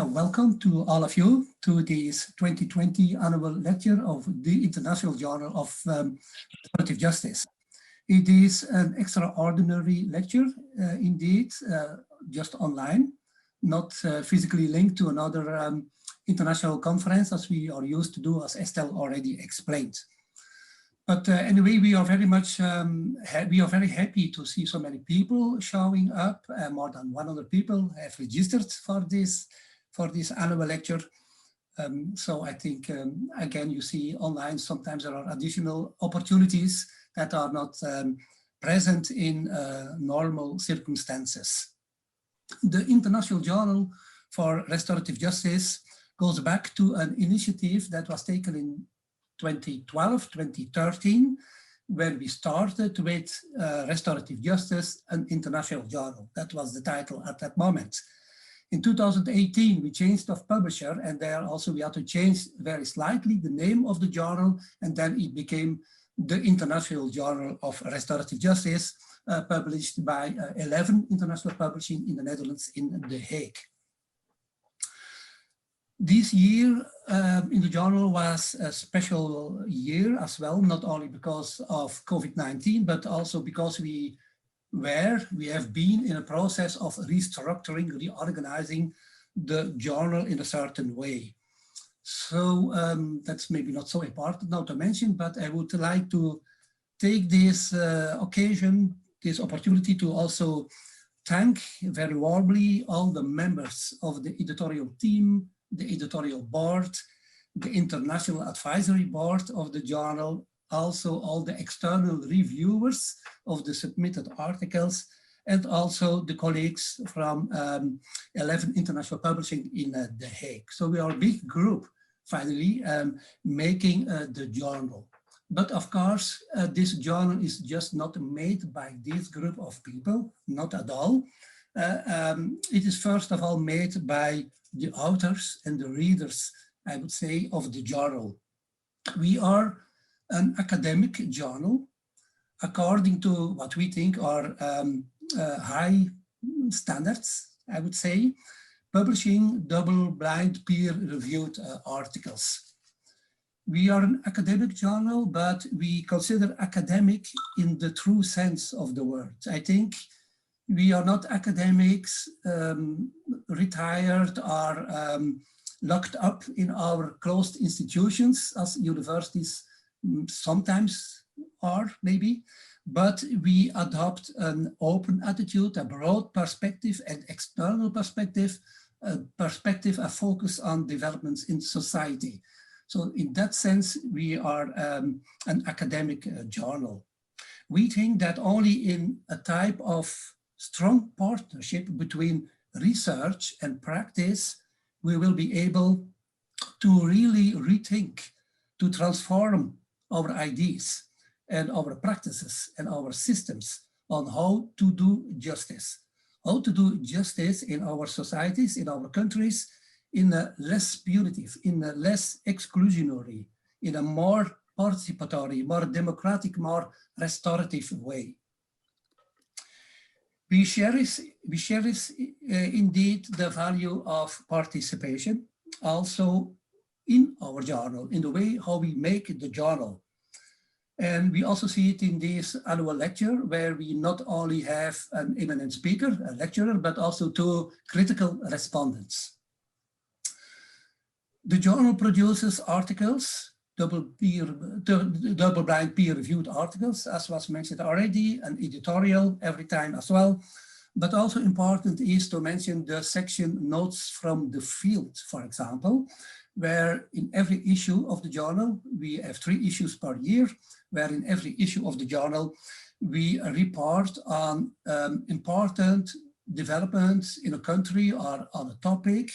welcome to all of you to this 2020 annual lecture of the International Journal of Restorative Justice. It is an extraordinary lecture, indeed, just online, not physically linked to another international conference as we are used to do, as Estelle already explained. But anyway, we are very much, we are very happy to see so many people showing up. More than 100 people have registered for this annual lecture. So I think, again, you see online, sometimes there are additional opportunities that are not present in normal circumstances. The International Journal for Restorative Justice goes back to an initiative that was taken in 2012, 2013, when we started with Restorative Justice, an international journal. That was the title at that moment. In 2018, we changed of publisher, and there also we had to change very slightly the name of the journal, and then it became the International Journal of Restorative Justice, published by 11 International Publishing in the Netherlands in The Hague. This year in the journal was a special year as well, not only because of COVID-19, but also because we have been in a process of restructuring, reorganizing the journal in a certain way. So that's maybe not so important now to mention, but I would like to take this occasion, this opportunity to also thank very warmly all the members of the editorial team, the editorial board, the international advisory board of the journal, also all the external reviewers of the submitted articles, and also the colleagues from 11 International Publishing in The Hague. So we are a big group, finally, making the journal. But of course, this journal is just not made by this group of people, not at all. It is first of all made by the authors and the readers, I would say, of the journal. We are an academic journal, according to what we think are high standards, I would say, publishing double-blind peer-reviewed articles. We are an academic journal, but we consider academic in the true sense of the word. I think we are not academics retired or locked up in our closed institutions as universities sometimes are, maybe, but we adopt an open attitude, a broad perspective, an external perspective, a focus on developments in society. So in that sense, we are an academic journal. We think that only in a type of strong partnership between research and practice, we will be able to really rethink, to transform our ideas and our practices and our systems on how to do justice in our societies, in our countries, in a less punitive, in a less exclusionary, in a more participatory, more democratic, more restorative way. We cherish indeed the value of participation, also in our journal, in the way how we make the journal. And we also see it in this annual lecture, where we not only have an eminent speaker, a lecturer, but also two critical respondents. The journal produces articles, double-blind peer-reviewed articles, as was mentioned already, an editorial every time as well. But also important is to mention the section notes from the field, for example, where in every issue of the journal, we have 3 issues per year, where in every issue of the journal, we report on important developments in a country or on a topic,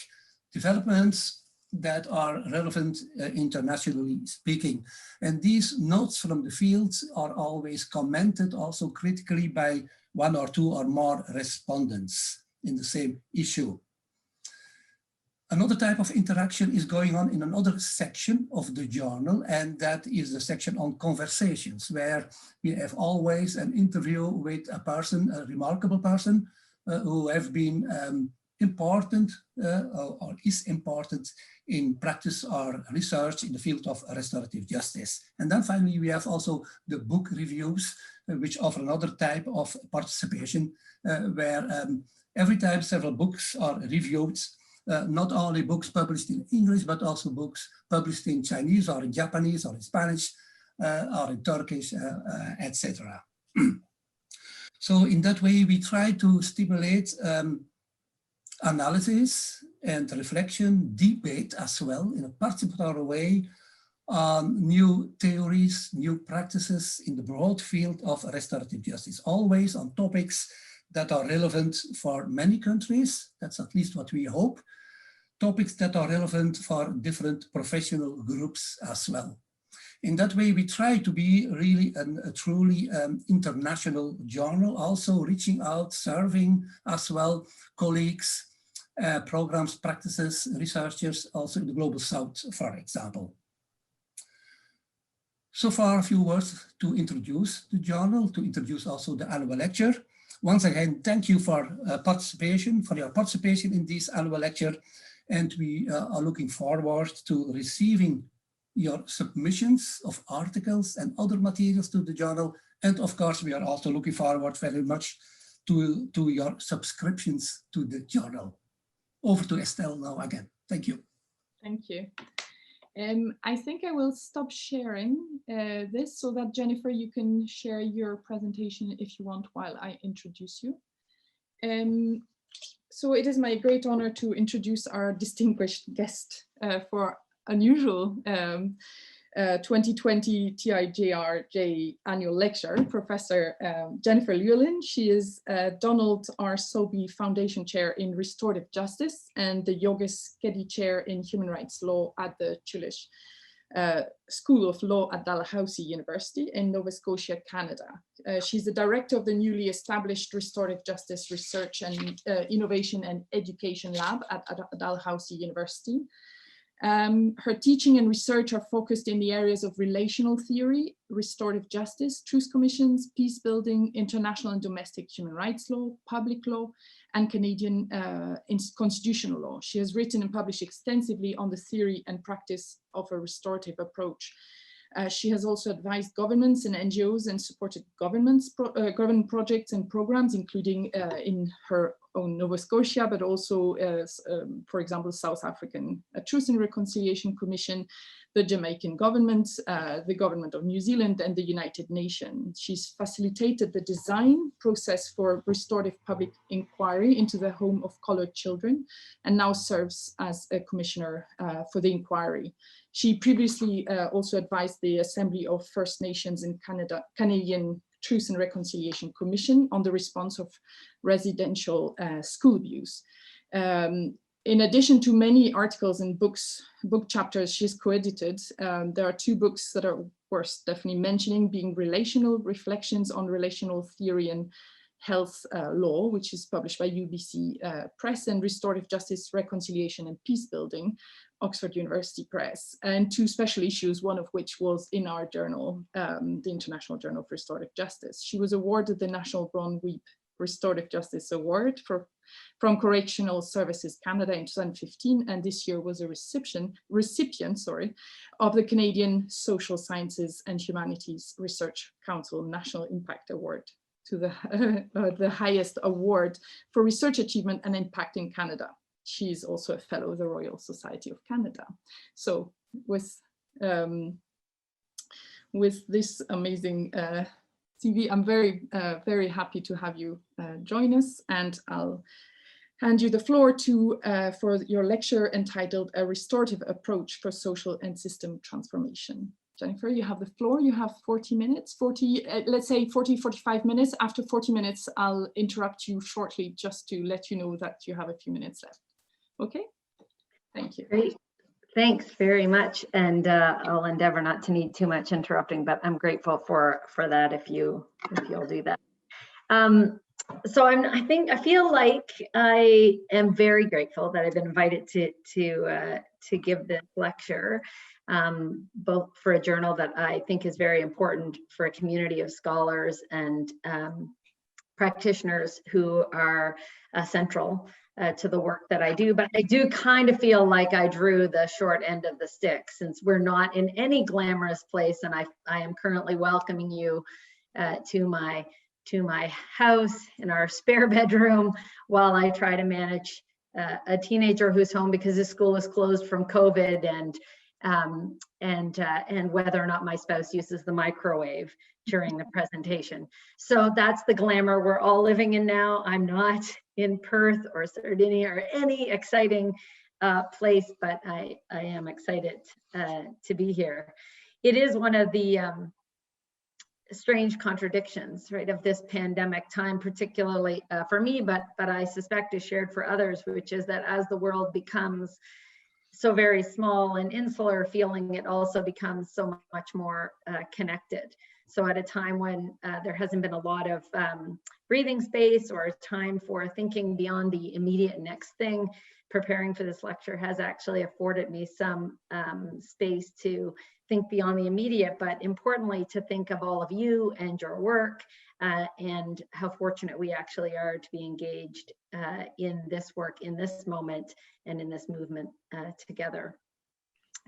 developments that are relevant internationally speaking. And these notes from the fields are always commented also critically by 1 or 2 or more respondents in the same issue. Another type of interaction is going on in another section of the journal, and that is the section on conversations, where we have always an interview with a person, a remarkable person, who have been important or is important in practice or research in the field of restorative justice. And then finally, we have also the book reviews, which offer another type of participation, where every time several books are reviewed, not only books published in English, but also books published in Chinese or in Japanese or in Spanish or in Turkish, etc. So in that way, we try to stimulate analysis and reflection, debate as well, in a participatory way on new theories, new practices in the broad field of restorative justice, always on topics that are relevant for many countries. That's at least what we hope. Topics that are relevant for different professional groups as well. In that way, we try to be really a truly international journal, also reaching out, serving as well colleagues, programs, practices, researchers, also in the Global South, for example. So far, a few words to introduce the journal, to introduce also the annual lecture. Once again, thank you for your participation in this annual lecture. And we are looking forward to receiving your submissions of articles and other materials to the journal. And of course, we are also looking forward very much to your subscriptions to the journal. Over to Estelle now again. Thank you. Thank you. I think I will stop sharing this so that Jennifer, you can share your presentation if you want while I introduce you. So it is my great honor to introduce our distinguished guest for unusual 2020 TIJRJ annual lecture, Professor Jennifer Llewellyn. She is Donald R. Sobey Foundation Chair in Restorative Justice and the Yogesh Keddy Chair in Human Rights Law at the Chulish School of Law at Dalhousie University in Nova Scotia, Canada. She's the director of the newly established Restorative Justice Research and Innovation and Education Lab at Dalhousie University. Her teaching and research are focused in the areas of relational theory, restorative justice, truth commissions, peace building, international and domestic human rights law, public law, and Canadian constitutional law. She has written and published extensively on the theory and practice of a restorative approach. She has also advised governments and NGOs and supported government projects and programs, including in her own Nova Scotia, but also, for example, South African Truth and Reconciliation Commission, the Jamaican government, the government of New Zealand, and the United Nations. She's facilitated the design process for restorative public inquiry into the home of colored children, and now serves as a commissioner for the inquiry. She previously also advised the Assembly of First Nations in Canadian Truth and Reconciliation Commission on the response of residential school abuse. In addition to many articles and book chapters she's co-edited, there are two books that are worth definitely mentioning, being Relational Reflections on Relational Theory and Health Law, which is published by UBC Press, and Restorative Justice, Reconciliation and Peace Building, Oxford University Press, and two special issues, one of which was in our journal, the International Journal of Restorative Justice. She was awarded the National Bron Weep Restorative Justice Award from Correctional Services Canada in 2015, and this year was a recipient of the Canadian Social Sciences and Humanities Research Council National Impact Award, to the highest award for research achievement and impact in Canada. She's also a fellow of the Royal Society of Canada. So with this amazing CV, I'm very happy to have you join us, and I'll hand you the floor for your lecture entitled A Restorative Approach for Social and System Transformation. Jennifer, you have the floor. You have 40 minutes, let's say 45 minutes. After 40 minutes, I'll interrupt you shortly just to let you know that you have a few minutes left. Okay, thank you. Great, thanks very much. And I'll endeavor not to need too much interrupting, but I'm grateful for that if you'll do that. So I feel like I am very grateful that I've been invited to give this lecture, both for a journal that I think is very important for a community of scholars and practitioners who are central to the work that I do, but I do kind of feel like I drew the short end of the stick, since we're not in any glamorous place, and I am currently welcoming you to my house in our spare bedroom while I try to manage a teenager who's home because his school is closed from COVID, and whether or not my spouse uses the microwave during the presentation. So that's the glamour we're all living in now. I'm not in Perth or Sardinia or any exciting place, but I am excited to be here. It is one of the strange contradictions, right, of this pandemic time, particularly for me, but I suspect is shared for others, which is that as the world becomes so very small and insular feeling, it also becomes so much more connected. So at a time when there hasn't been a lot of breathing space or time for thinking beyond the immediate next thing, preparing for this lecture has actually afforded me some space to think beyond the immediate, but importantly to think of all of you and your work and how fortunate we actually are to be engaged in this work, in this moment, and in this movement together.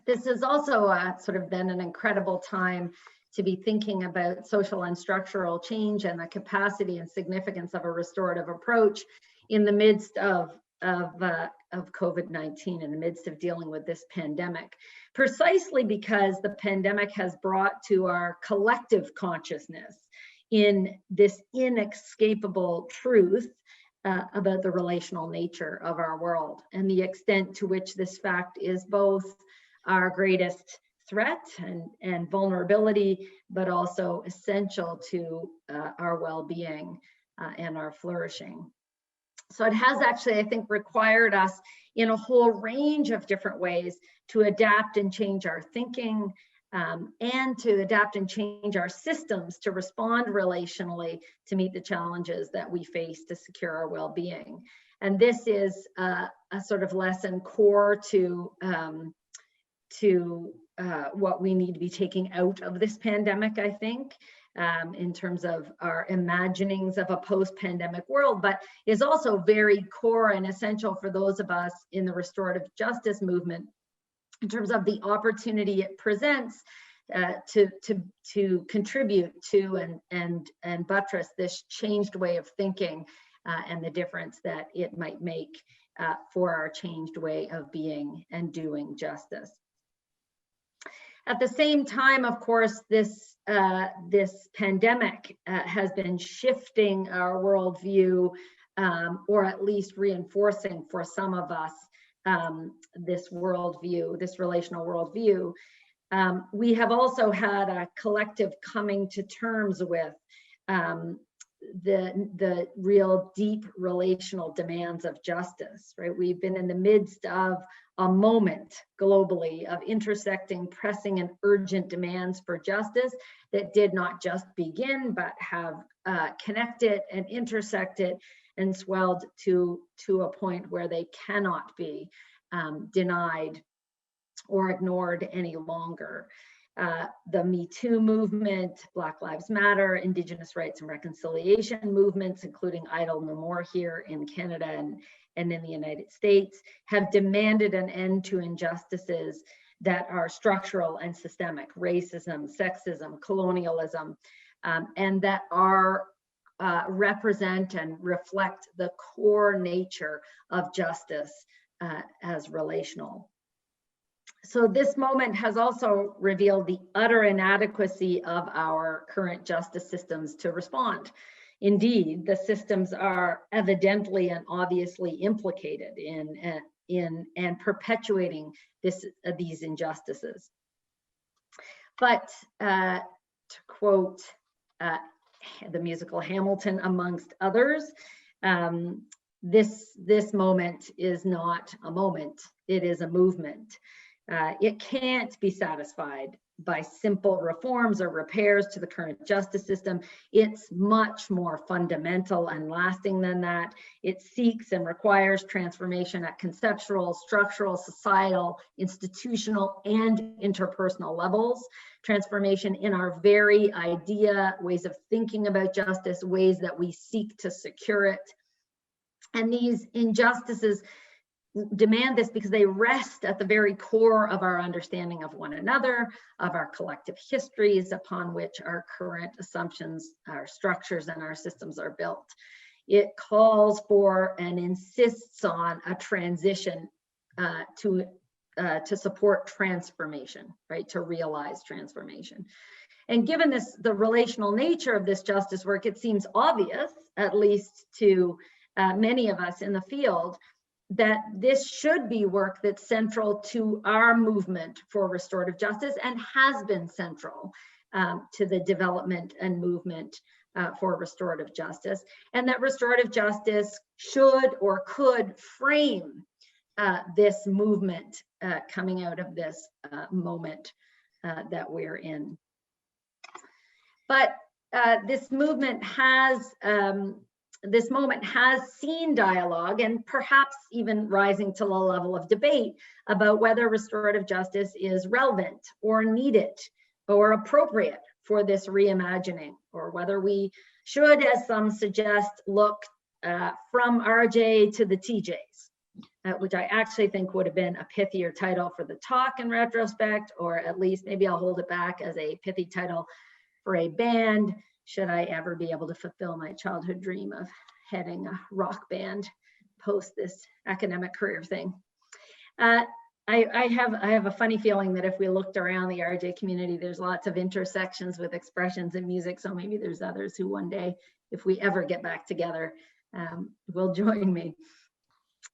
This is also sort of been an incredible time to be thinking about social and structural change and the capacity and significance of a restorative approach in the midst of COVID-19, in the midst of dealing with this pandemic, precisely because the pandemic has brought to our collective consciousness in this inescapable truth about the relational nature of our world and the extent to which this fact is both our greatest threat and vulnerability, but also essential to our well-being and our flourishing. So it has actually, I think, required us in a whole range of different ways to adapt and change our thinking and to adapt and change our systems to respond relationally to meet the challenges that we face to secure our well-being. And this is a sort of lesson core to what we need to be taking out of this pandemic, I think, in terms of our imaginings of a post-pandemic world, but is also very core and essential for those of us in the restorative justice movement in terms of the opportunity it presents to contribute to and buttress this changed way of thinking and the difference that it might make for our changed way of being and doing justice. At the same time, of course, this pandemic has been shifting our worldview, or at least reinforcing for some of us this worldview, this relational worldview. We have also had a collective coming to terms with the real deep relational demands of justice, right? We've been in the midst of a moment globally of intersecting, pressing, and urgent demands for justice that did not just begin, but have connected and intersected and swelled to a point where they cannot be denied or ignored any longer. The Me Too movement, Black Lives Matter, Indigenous rights and reconciliation movements, including Idle No More here in Canada and in the United States, have demanded an end to injustices that are structural and systemic: racism, sexism, colonialism, and that are represent and reflect the core nature of justice as relational. So this moment has also revealed the utter inadequacy of our current justice systems to respond. Indeed, the systems are evidently and obviously implicated in and perpetuating these injustices. But to quote the musical Hamilton, amongst others, this moment is not a moment, it is a movement. It can't be satisfied by simple reforms or repairs to the current justice system. It's much more fundamental and lasting than that. It seeks and requires transformation at conceptual, structural, societal, institutional, and interpersonal levels. Transformation in our very idea, ways of thinking about justice, ways that we seek to secure it. And these injustices demand this because they rest at the very core of our understanding of one another, of our collective histories upon which our current assumptions, our structures, and our systems are built. It calls for and insists on a transition to support transformation, right? To realize transformation. And given this, the relational nature of this justice work, it seems obvious, at least to many of us in the field, that this should be work that's central to our movement for restorative justice and has been central to the development and movement for restorative justice, and that restorative justice should or could frame this movement coming out of this moment that we're in. But this movement has this moment has seen dialogue and perhaps even rising to the level of debate about whether restorative justice is relevant or needed or appropriate for this reimagining, or whether we should, as some suggest, look from RJ to the TJs, which I actually think would have been a pithier title for the talk in retrospect, or at least maybe I'll hold it back as a pithy title for a band, should I ever be able to fulfill my childhood dream of heading a rock band post this academic career thing. I have a funny feeling that if we looked around the RJ community, there's lots of intersections with expressions in music. So maybe there's others who one day, if we ever get back together, will join me.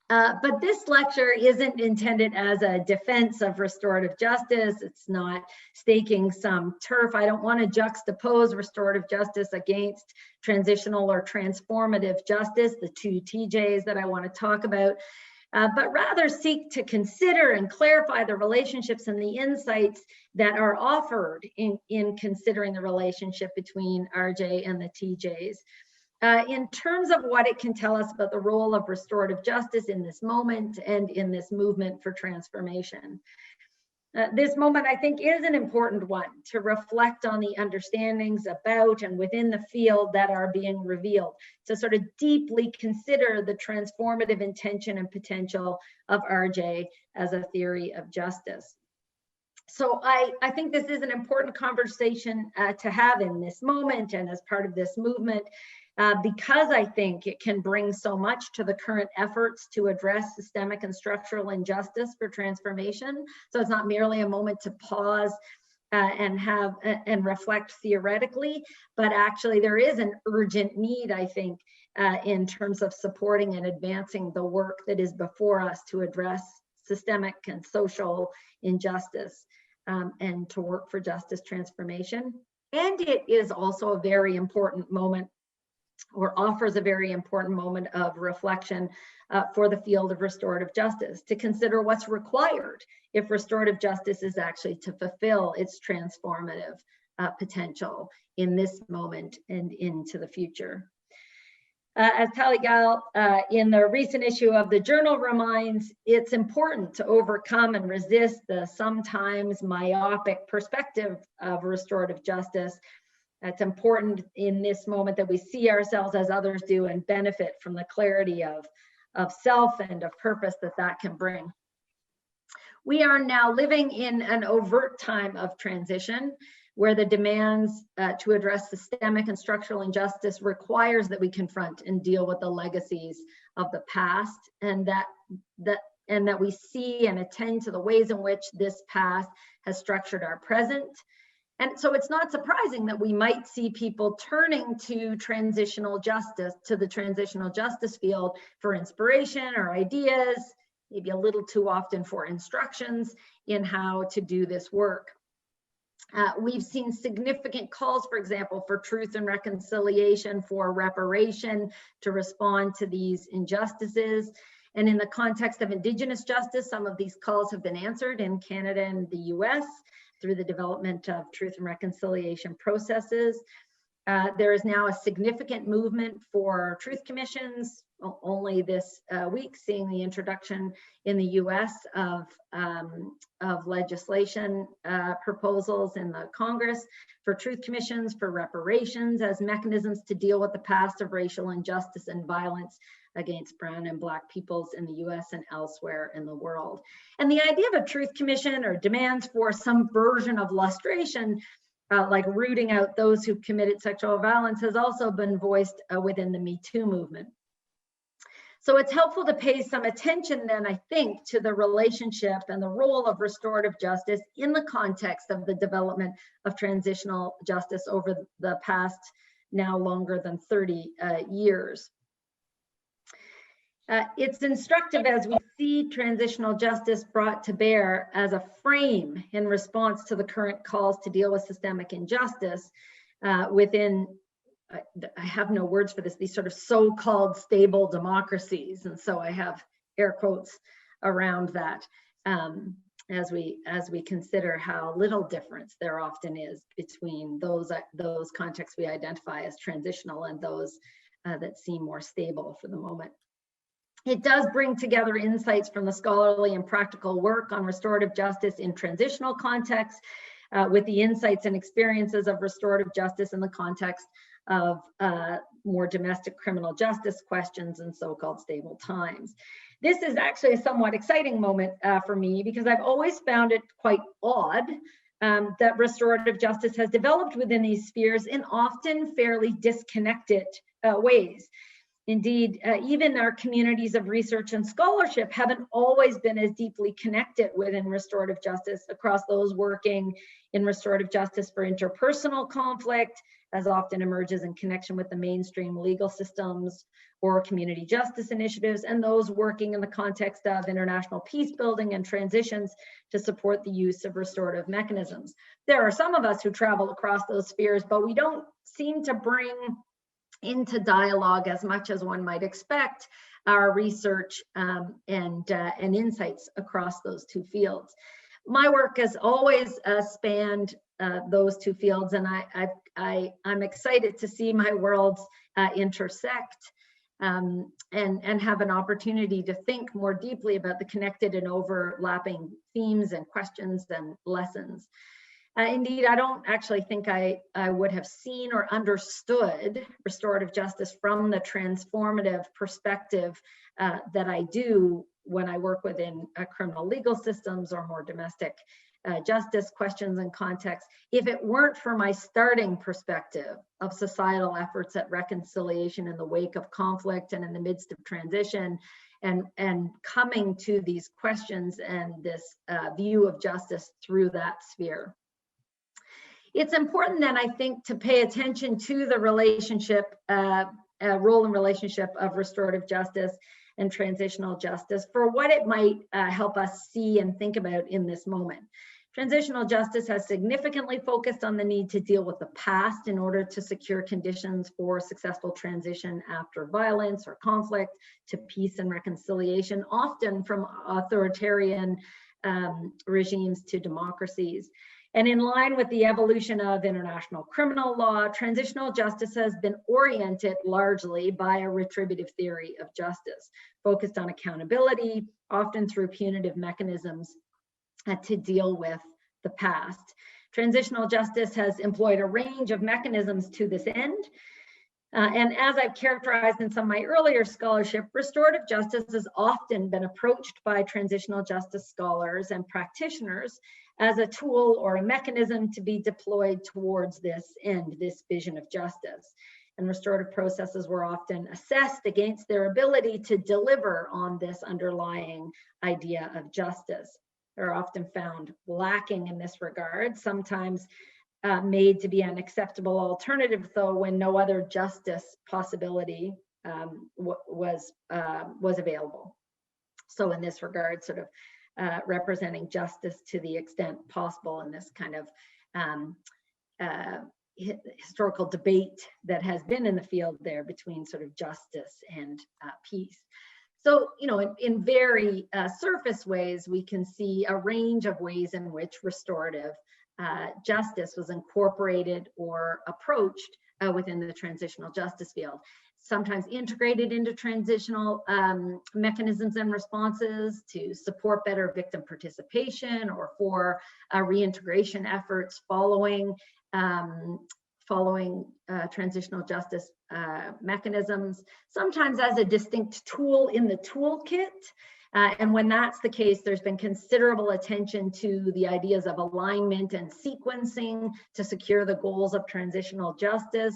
But this lecture isn't intended as a defense of restorative justice. It's not staking some turf. I don't want to juxtapose restorative justice against transitional or transformative justice, the two TJs that I want to talk about, but rather seek to consider and clarify the relationships and the insights that are offered in considering the relationship between RJ and the TJs. In terms of what it can tell us about the role of restorative justice in this moment and in this movement for transformation. This moment, I think, is an important one to reflect on the understandings about and within the field that are being revealed, to sort of deeply consider the transformative intention and potential of RJ as a theory of justice. So I think this is an important conversation to have in this moment and as part of this movement, because I think it can bring so much to the current efforts to address systemic and structural injustice for transformation. So it's not merely a moment to pause and reflect theoretically, but actually there is an urgent need, I think, in terms of supporting and advancing the work that is before us to address systemic and social injustice and to work for justice transformation. And it is also a very important moment, or offers a very important moment of reflection for the field of restorative justice, to consider what's required if restorative justice is actually to fulfill its transformative potential in this moment and into the future. As Tali Gal in the recent issue of the journal reminds, it's important to overcome and resist the sometimes myopic perspective of restorative justice. It's important in this moment that we see ourselves as others do and benefit from the clarity of self and of purpose that can bring. We are now living in an overt time of transition where the demands to address systemic and structural injustice requires that we confront and deal with the legacies of the past, and that we see and attend to the ways in which this past has structured our present. And so it's not surprising that we might see people turning to transitional justice, to the transitional justice field for inspiration or ideas, maybe a little too often for instructions in how to do this work. We've seen significant calls, for example, for truth and reconciliation, for reparation to respond to these injustices. And in the context of Indigenous justice, some of these calls have been answered in Canada and the US. through the development of truth and reconciliation processes. There is now a significant movement for truth commissions. Only this week, seeing the introduction in the US of legislation proposals in the Congress for truth commissions, for reparations as mechanisms to deal with the past of racial injustice and violence against brown and black peoples in the US and elsewhere in the world. And the idea of a truth commission or demands for some version of lustration, like rooting out those who committed sexual violence, has also been voiced within the Me Too movement. So it's helpful to pay some attention then, I think, to the relationship and the role of restorative justice in the context of the development of transitional justice over the past now longer than 30 years. It's instructive as we see transitional justice brought to bear as a frame in response to the current calls to deal with systemic injustice within, I have no words for this, these sort of so-called stable democracies. And so I have air quotes around that as we consider how little difference there often is between those contexts we identify as transitional and those that seem more stable for the moment. It does bring together insights from the scholarly and practical work on restorative justice in transitional contexts with the insights and experiences of restorative justice in the context of more domestic criminal justice questions and so-called stable times. This is actually a somewhat exciting moment for me because I've always found it quite odd that restorative justice has developed within these spheres in often fairly disconnected ways. Indeed, even our communities of research and scholarship haven't always been as deeply connected within restorative justice across those working in restorative justice for interpersonal conflict, as often emerges in connection with the mainstream legal systems or community justice initiatives, and those working in the context of international peace building and transitions to support the use of restorative mechanisms. There are some of us who travel across those spheres, but we don't seem to bring into dialogue as much as one might expect our research and insights across those two fields. My work has always spanned those two fields, and I'm excited to see my worlds intersect and have an opportunity to think more deeply about the connected and overlapping themes and questions and lessons. Indeed, I don't actually think I would have seen or understood restorative justice from the transformative perspective that I do when I work within criminal legal systems or more domestic justice questions and contexts, if it weren't for my starting perspective of societal efforts at reconciliation in the wake of conflict and in the midst of transition, and coming to these questions and this view of justice through that sphere. It's important then, I think, to pay attention to the relationship, role and relationship of restorative justice and transitional justice for what it might help us see and think about in this moment. Transitional justice has significantly focused on the need to deal with the past in order to secure conditions for successful transition after violence or conflict to peace and reconciliation, often from authoritarian regimes to democracies. And in line with the evolution of international criminal law, transitional justice has been oriented largely by a retributive theory of justice, focused on accountability, often through punitive mechanisms to deal with the past. Transitional justice has employed a range of mechanisms to this end. And as I've characterized in some of my earlier scholarship, restorative justice has often been approached by transitional justice scholars and practitioners as a tool or a mechanism to be deployed towards this end, this vision of justice. And restorative processes were often assessed against their ability to deliver on this underlying idea of justice. They're often found lacking in this regard, sometimes made to be an acceptable alternative, though, when no other justice possibility was available. So in this regard, sort of representing justice to the extent possible in this kind of historical debate that has been in the field there between sort of justice and peace. So, you know, in very surface ways, we can see a range of ways in which restorative justice was incorporated or approached within the transitional justice field. Sometimes integrated into transitional mechanisms and responses to support better victim participation or for reintegration efforts following transitional justice mechanisms, sometimes as a distinct tool in the toolkit. And when that's the case, there's been considerable attention to the ideas of alignment and sequencing to secure the goals of transitional justice,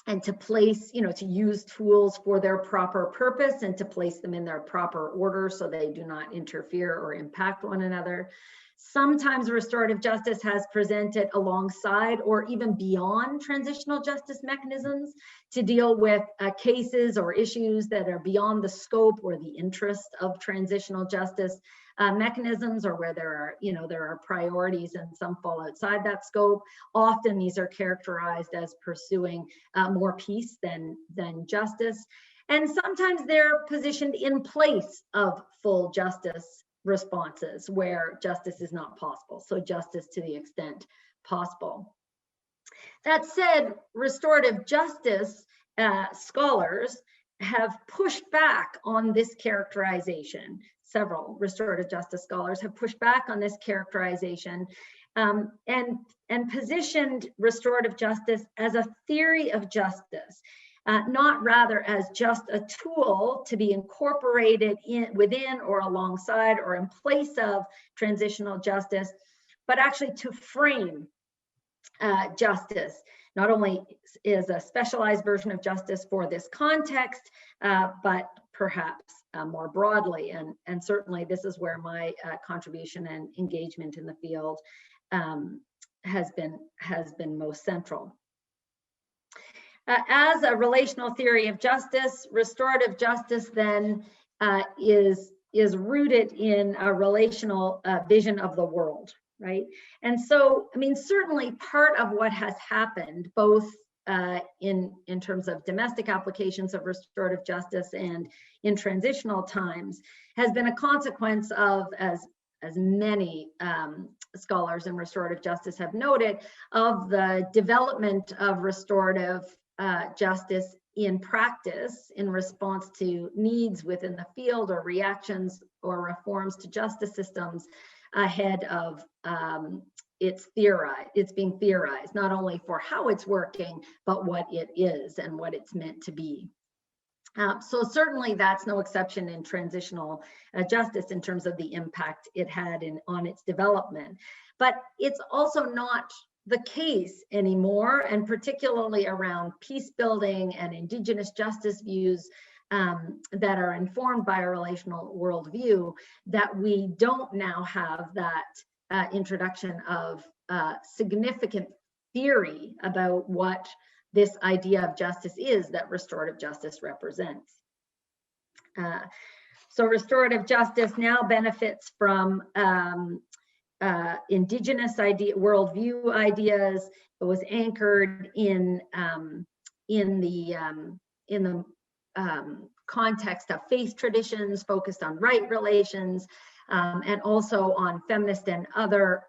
and to place, to use tools for their proper purpose and to place them in their proper order so they do not interfere or impact one another. Sometimes restorative justice has presented alongside or even beyond transitional justice mechanisms to deal with cases or issues that are beyond the scope or the interest of transitional justice mechanisms, or where there are priorities and some fall outside that scope. Often these are characterized as pursuing more peace than justice. And sometimes they're positioned in place of full justice responses where justice is not possible. So justice to the extent possible. That said, restorative justice scholars have pushed back on this characterization. Several restorative justice scholars have pushed back on this characterization and positioned restorative justice as a theory of justice, not rather as just a tool to be incorporated within or alongside or in place of transitional justice, but actually to frame justice. Not only is a specialized version of justice for this context, but perhaps more broadly. And certainly this is where my contribution and engagement in the field has been most central. As a relational theory of justice, restorative justice then is rooted in a relational vision of the world, right? And so, I mean, certainly part of what has happened, both in terms of domestic applications of restorative justice and in transitional times, has been a consequence of, as many scholars in restorative justice have noted, of the development of restorative justice in practice in response to needs within the field or reactions or reforms to justice systems ahead of it's being theorized, not only for how it's working, but what it is and what it's meant to be. So certainly that's no exception in transitional justice in terms of the impact it had on its development. But it's also not the case anymore, and particularly around peace building and Indigenous justice views that are informed by a relational worldview, that we don't now have that introduction of significant theory about what this idea of justice is that restorative justice represents. So restorative justice now benefits from Indigenous worldview ideas. It was anchored in the context of faith traditions focused on right relations, and also on feminist and other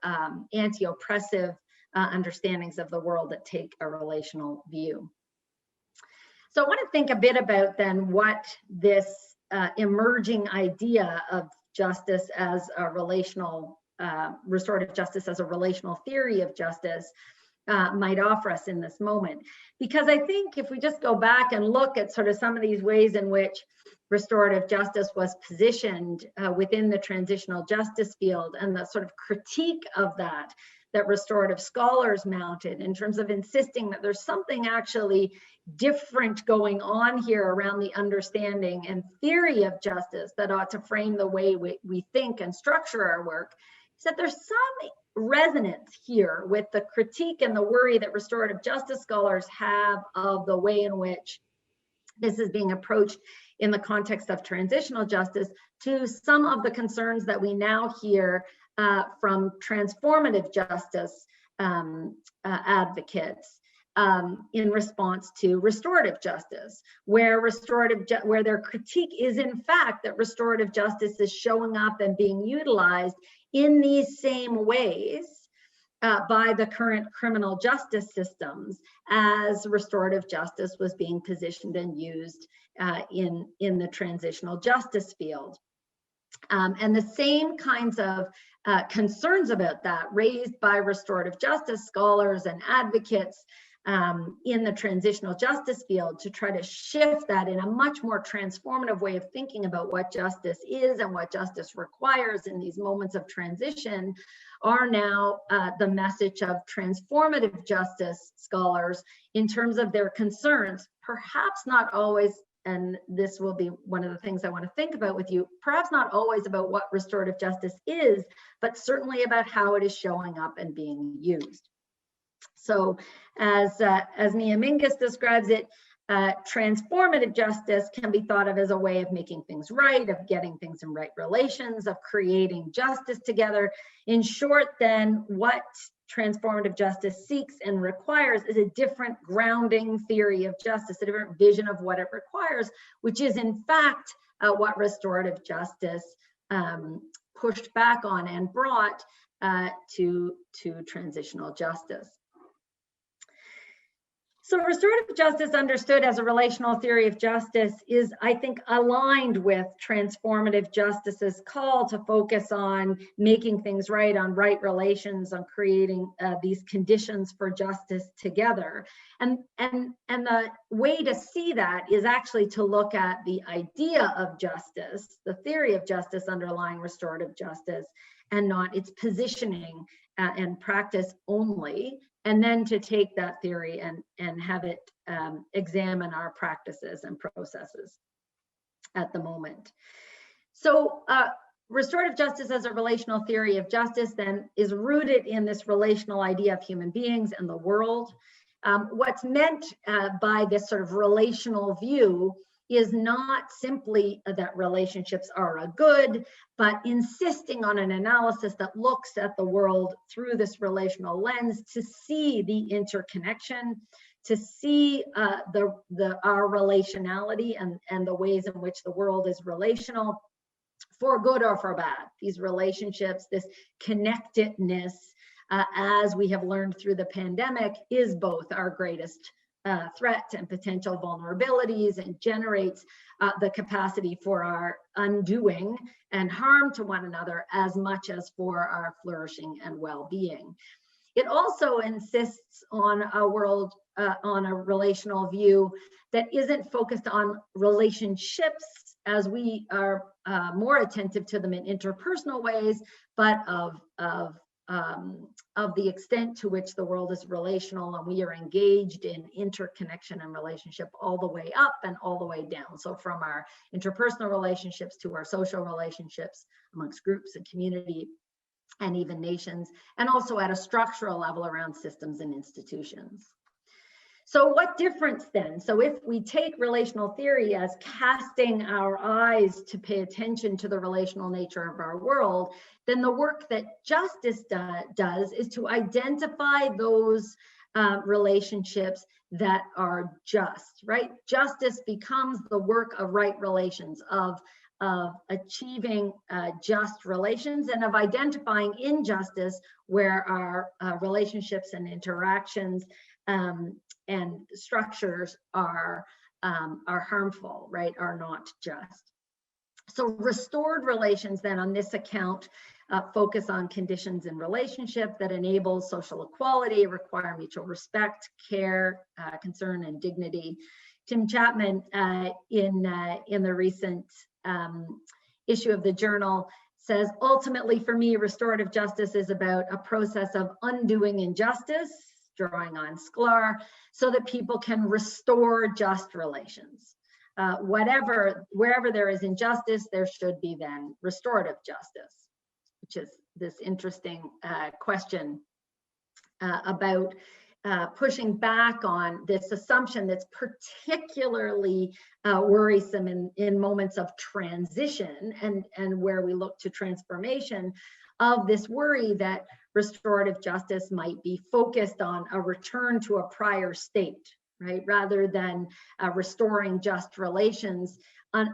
anti-oppressive understandings of the world that take a relational view. So I want to think a bit about then what this emerging idea of justice as a relational, restorative justice as a relational theory of justice might offer us in this moment. Because I think if we just go back and look at sort of some of these ways in which restorative justice was positioned within the transitional justice field, and the sort of critique of that restorative scholars mounted in terms of insisting that there's something actually different going on here around the understanding and theory of justice that ought to frame the way we think and structure our work, is that there's some resonance here with the critique and the worry that restorative justice scholars have of the way in which this is being approached in the context of transitional justice to some of the concerns that we now hear from transformative justice advocates in response to restorative justice, where their critique is in fact that restorative justice is showing up and being utilized in these same ways by the current criminal justice systems as restorative justice was being positioned and used in the transitional justice field. And the same kinds of concerns about that raised by restorative justice scholars and advocates in the transitional justice field to try to shift that in a much more transformative way of thinking about what justice is and what justice requires in these moments of transition are now the message of transformative justice scholars in terms of their concerns, perhaps not always, and this will be one of the things I want to think about with you, perhaps not always about what restorative justice is, but certainly about how it is showing up and being used. So as Mia Mingus describes it, transformative justice can be thought of as a way of making things right, of getting things in right relations, of creating justice together. In short, then, what transformative justice seeks and requires is a different grounding theory of justice, a different vision of what it requires, which is in fact what restorative justice pushed back on and brought to transitional justice. So restorative justice, understood as a relational theory of justice, is, I think, aligned with transformative justice's call to focus on making things right, on right relations, on creating these conditions for justice together. And the way to see that is actually to look at the idea of justice, the theory of justice underlying restorative justice, and not its positioning and practice only, and then to take that theory and have it examine our practices and processes at the moment. So restorative justice as a relational theory of justice then is rooted in this relational idea of human beings and the world. What's meant by this sort of relational view is not simply that relationships are a good, but insisting on an analysis that looks at the world through this relational lens to see the interconnection, to see our relationality and the ways in which the world is relational, for good or for bad. These relationships, this connectedness, as we have learned through the pandemic, is both our greatest threat and potential vulnerabilities, and generates the capacity for our undoing and harm to one another as much as for our flourishing and well-being. It also insists on a world, on a relational view that isn't focused on relationships as we are more attentive to them in interpersonal ways, but of the extent to which the world is relational and we are engaged in interconnection and relationship all the way up and all the way down. So from our interpersonal relationships to our social relationships amongst groups and community and even nations, and also at a structural level around systems and institutions. So what difference then? So if we take relational theory as casting our eyes to pay attention to the relational nature of our world, then the work that justice does is to identify those relationships that are just, right? Justice becomes the work of right relations, of achieving just relations, and of identifying injustice where our relationships and interactions and structures are harmful, right, are not just. So restored relations then on this account focus on conditions in relationship that enable social equality, require mutual respect, care, concern, and dignity. Tim Chapman in the recent issue of the journal says, ultimately for me, restorative justice is about a process of undoing injustice, drawing on Sklar, so that people can restore just relations. Wherever there is injustice, there should be then restorative justice, which is this interesting question about pushing back on this assumption that's particularly worrisome in moments of transition and where we look to transformation, of this worry that restorative justice might be focused on a return to a prior state, right? Rather than restoring just relations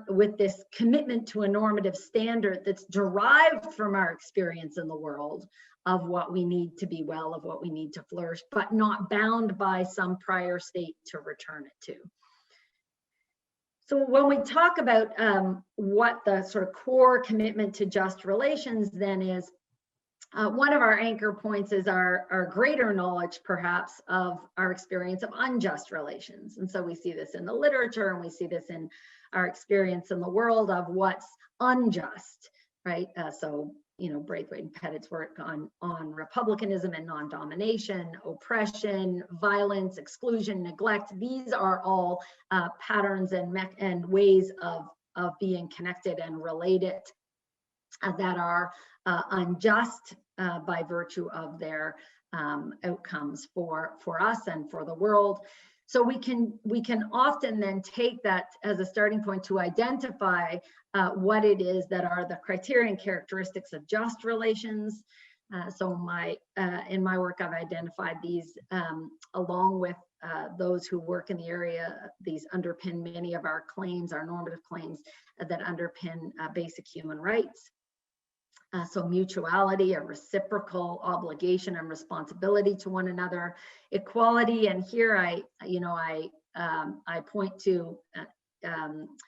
with this commitment to a normative standard that's derived from our experience in the world of what we need to be well, of what we need to flourish, but not bound by some prior state to return it to. So when we talk about what the sort of core commitment to just relations then is, one of our anchor points is our greater knowledge, perhaps, of our experience of unjust relations. And so we see this in the literature, and we see this in our experience in the world of what's unjust, right? So, you know, Braithwaite and Pettit's work on republicanism and non-domination, oppression, violence, exclusion, neglect. These are all patterns and ways of being connected and related that are unjust by virtue of their outcomes for us and for the world. So we can often then take that as a starting point to identify what it is that are the criterion characteristics of just relations. So in my work, I've identified these along with those who work in the area. These underpin many of our claims, our normative claims that underpin basic human rights. So mutuality, a reciprocal obligation and responsibility to one another, equality, and here I point to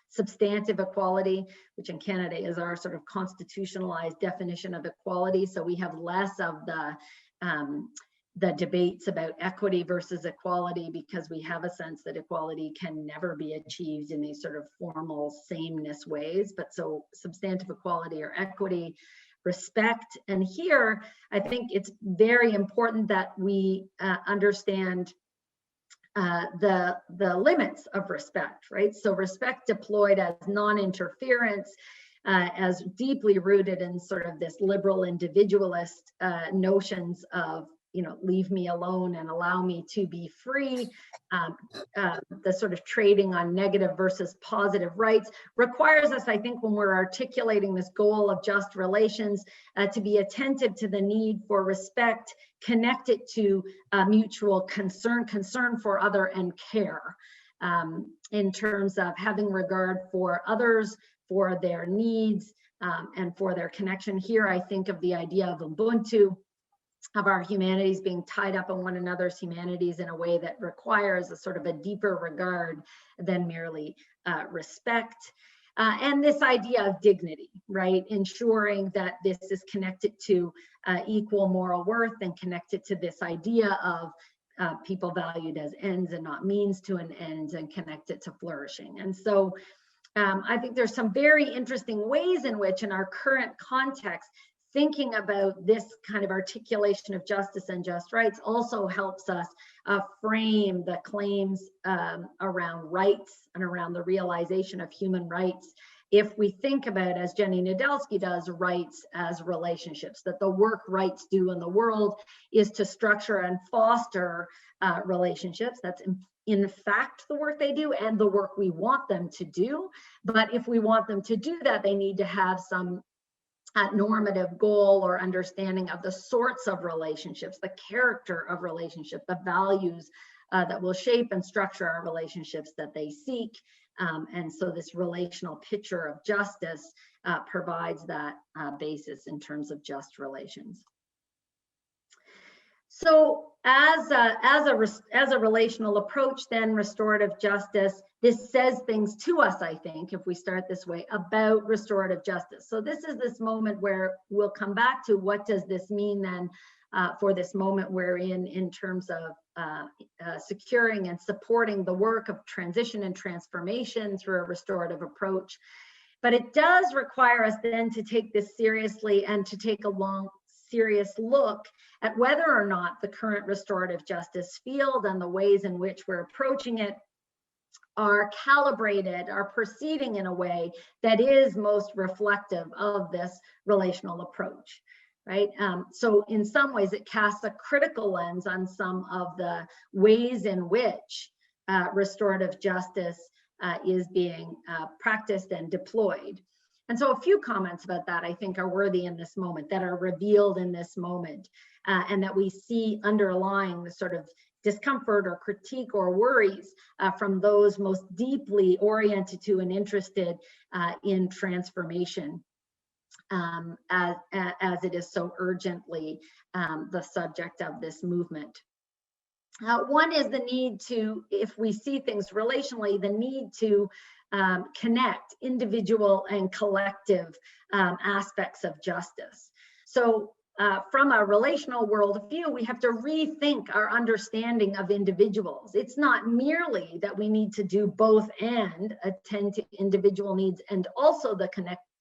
substantive equality, which in Canada is our sort of constitutionalized definition of equality. So we have less of the debates about equity versus equality, because we have a sense that equality can never be achieved in these sort of formal sameness ways. But so substantive equality or equity, respect. And here, I think it's very important that we understand the limits of respect, right? So respect deployed as non-interference, as deeply rooted in sort of this liberal individualist notions of, you know, leave me alone and allow me to be free. The sort of trading on negative versus positive rights requires us, I think, when we're articulating this goal of just relations, to be attentive to the need for respect, connected to mutual concern for other, and care, in terms of having regard for others, for their needs, and for their connection. Here, I think of the idea of Ubuntu, of our humanities being tied up in one another's humanities in a way that requires a sort of a deeper regard than merely respect. And this idea of dignity, right? Ensuring that this is connected to equal moral worth, and connected to this idea of people valued as ends and not means to an end, and connected to flourishing. And so I think there's some very interesting ways in which, in our current context, thinking about this kind of articulation of justice and just rights also helps us frame the claims around rights and around the realization of human rights. If we think about, as Jenny Nedelsky does, rights as relationships, that the work rights do in the world is to structure and foster relationships. That's in fact the work they do and the work we want them to do. But if we want them to do that, they need to have some normative goal or understanding of the sorts of relationships, the character of relationship, the values that will shape and structure our relationships that they seek. And so this relational picture of justice provides that basis in terms of just relations. So as a relational approach, then restorative justice, this says things to us, I think, if we start this way, about restorative justice. So this is this moment where we'll come back to what does this mean then for this moment we're in terms of securing and supporting the work of transition and transformation through a restorative approach. But it does require us then to take this seriously and to take a long, serious look at whether or not the current restorative justice field and the ways in which we're approaching it are calibrated, are proceeding in a way that is most reflective of this relational approach, right? So in some ways it casts a critical lens on some of the ways in which restorative justice is being practiced and deployed. And so a few comments about that I think are worthy in this moment, that are revealed in this moment, and that we see underlying the sort of discomfort or critique or worries from those most deeply oriented to and interested in transformation. as it is so urgently the subject of this movement. One is the need to, if we see things relationally, the need to connect individual and collective aspects of justice. So from a relational worldview, we have to rethink our understanding of individuals. It's not merely that we need to do both and attend to individual needs and also the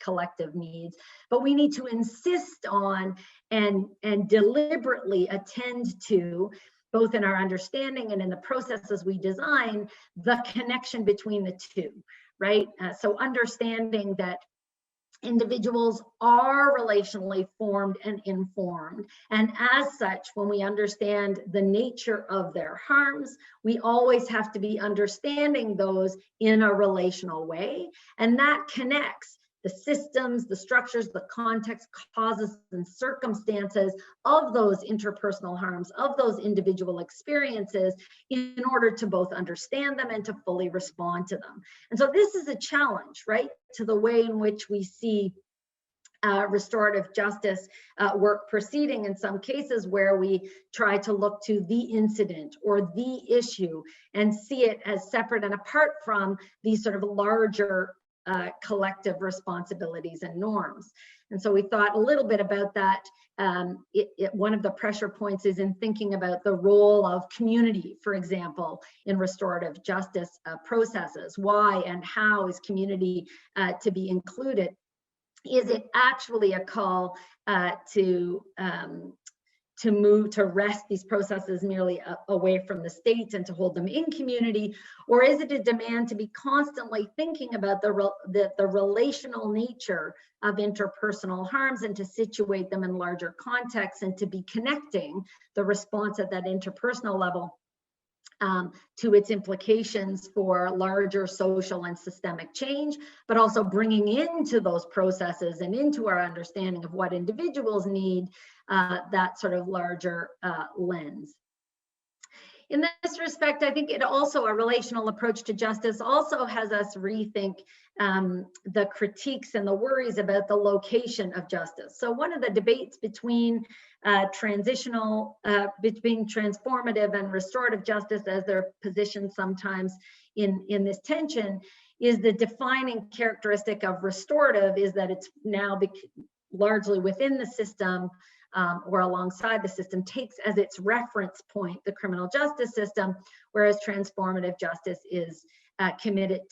collective needs, but we need to insist on and deliberately attend to, both in our understanding and in the processes we design, the connection between the two, right? So understanding that individuals are relationally formed and informed. And as such, when we understand the nature of their harms, we always have to be understanding those in a relational way. And that connects the systems, the structures, the context, causes, and circumstances of those interpersonal harms, of those individual experiences, in order to both understand them and to fully respond to them. And so this is a challenge, right, to the way in which we see restorative justice work proceeding in some cases, where we try to look to the incident or the issue and see it as separate and apart from these sort of larger collective responsibilities and norms. And so we thought a little bit about that. One of the pressure points is in thinking about the role of community, for example, in restorative justice processes. Why and how is community to be included? Is it actually a call to wrest these processes merely away from the state and to hold them in community? Or is it a demand to be constantly thinking about the relational nature of interpersonal harms and to situate them in larger contexts and to be connecting the response at that interpersonal level to its implications for larger social and systemic change, but also bringing into those processes and into our understanding of what individuals need that sort of larger lens. In this respect, I think it also, a relational approach to justice also has us rethink the critiques and the worries about the location of justice. So one of the debates between between transformative and restorative justice, as they're positioned sometimes in this tension, is the defining characteristic of restorative is that it's now largely within the system or alongside the system, takes as its reference point the criminal justice system, whereas transformative justice is committed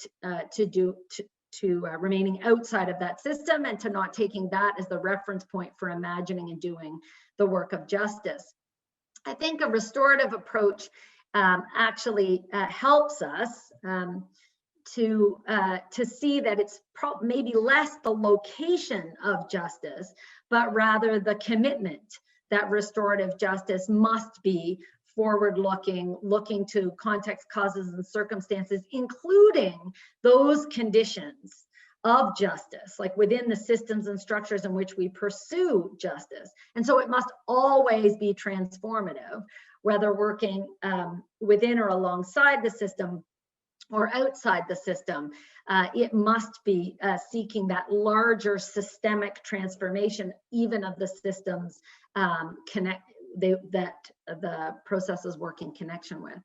to remaining outside of that system and to not taking that as the reference point for imagining and doing the work of justice. I think a restorative approach actually helps us to see that it's maybe less the location of justice, but rather the commitment that restorative justice must be forward-looking, looking to context, causes, and circumstances, including those conditions of justice, like within the systems and structures in which we pursue justice. And so it must always be transformative, whether working within or alongside the system or outside the system. It must be seeking that larger systemic transformation, even of the systems that the processes work in connection with.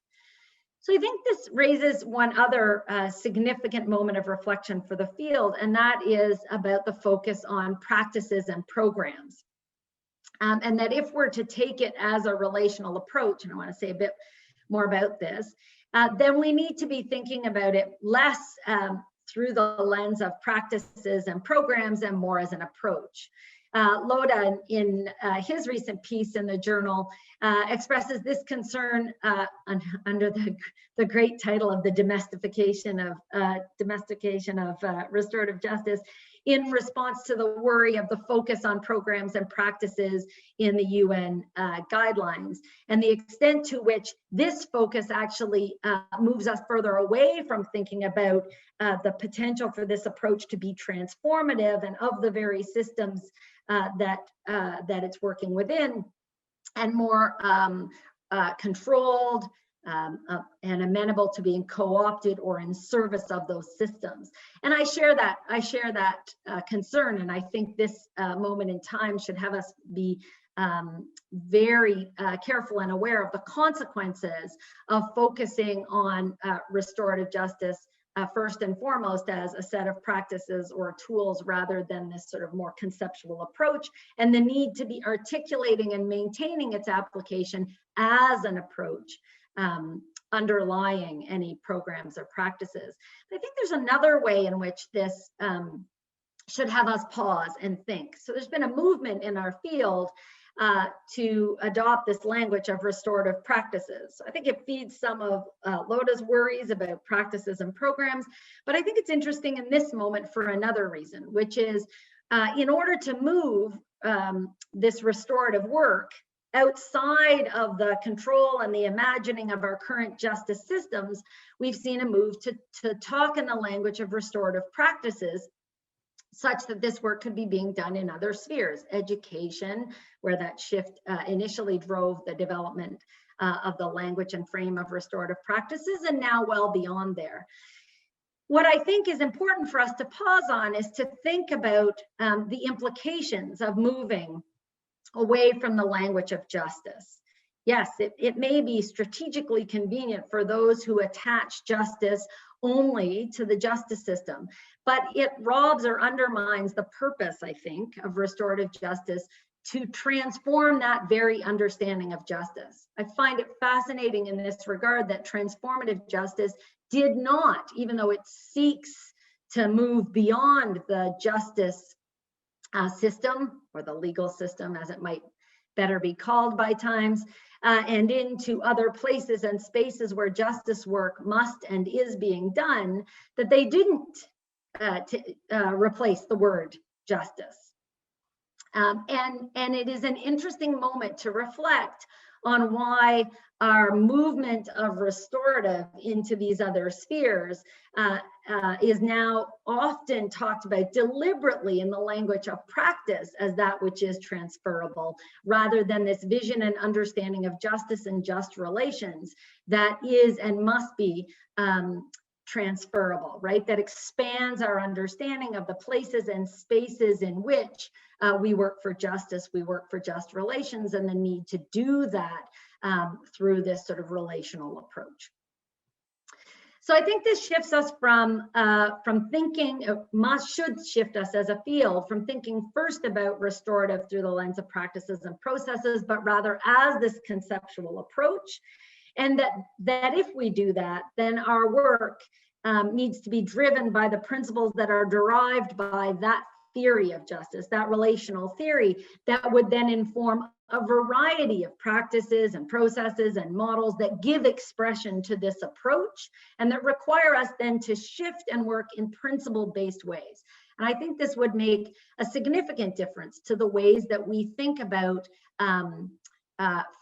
So I think this raises one other significant moment of reflection for the field, and that is about the focus on practices and programs. And that if we're to take it as a relational approach, and I want to say a bit more about this, then we need to be thinking about it less through the lens of practices and programs and more as an approach. Loda, in his recent piece in the journal, expresses this concern under the great title of the domestication of restorative justice, in response to the worry of the focus on programs and practices in the UN guidelines, and the extent to which this focus actually moves us further away from thinking about the potential for this approach to be transformative and of the very systems that it's working within, and more controlled, and amenable to being co-opted or in service of those systems. And I share that concern, and I think this moment in time should have us be very careful and aware of the consequences of focusing on restorative justice first and foremost as a set of practices or tools rather than this sort of more conceptual approach, and the need to be articulating and maintaining its application as an approach underlying any programs or practices. I think there's another way in which this should have us pause and think. So there's been a movement in our field to adopt this language of restorative practices. I think it feeds some of Loda's worries about practices and programs, but I think it's interesting in this moment for another reason, which is in order to move this restorative work outside of the control and the imagining of our current justice systems, we've seen a move to talk in the language of restorative practices, such that this work could be being done in other spheres, education, where that shift initially drove the development of the language and frame of restorative practices, and now well beyond there. What I think is important for us to pause on is to think about the implications of moving away from the language of justice. Yes, it may be strategically convenient for those who attach justice only to the justice system, but it robs or undermines the purpose, I think, of restorative justice to transform that very understanding of justice. I find it fascinating in this regard that transformative justice did not, even though it seeks to move beyond the justice system, or the legal system as it might better be called by times, and into other places and spaces where justice work must and is being done, that they didn't replace the word justice. And it is an interesting moment to reflect on why our movement of restorative into these other spheres is now often talked about deliberately in the language of practice as that which is transferable, rather than this vision and understanding of justice and just relations that is and must be transferable, right? That expands our understanding of the places and spaces in which we work for justice, we work for just relations, and the need to do that through this sort of relational approach. So I think this shifts us from thinking, should shift us as a field from thinking first about restorative through the lens of practices and processes, but rather as this conceptual approach. And that if we do that, then our work needs to be driven by the principles that are derived by that theory of justice, that relational theory that would then inform a variety of practices and processes and models that give expression to this approach and that require us then to shift and work in principle-based ways. And I think this would make a significant difference to the ways that we think about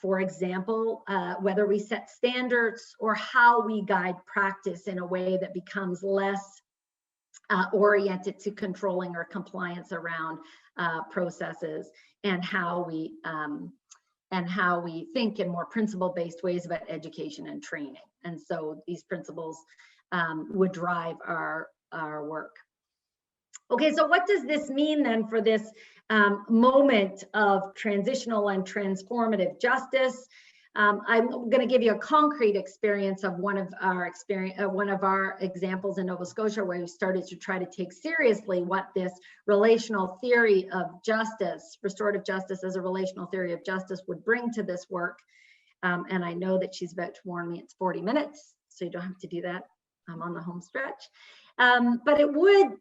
for example, whether we set standards or how we guide practice in a way that becomes less oriented to controlling or compliance around processes, and how we think in more principle-based ways about education and training. And so these principles would drive our work. Okay, so what does this mean then for this moment of transitional and transformative justice? I'm going to give you a concrete experience of one of our examples in Nova Scotia, where we started to try to take seriously what this relational theory of justice, restorative justice as a relational theory of justice, would bring to this work. And I know that she's about to warn me it's 40 minutes, so you don't have to do that. I'm on the home stretch. But it would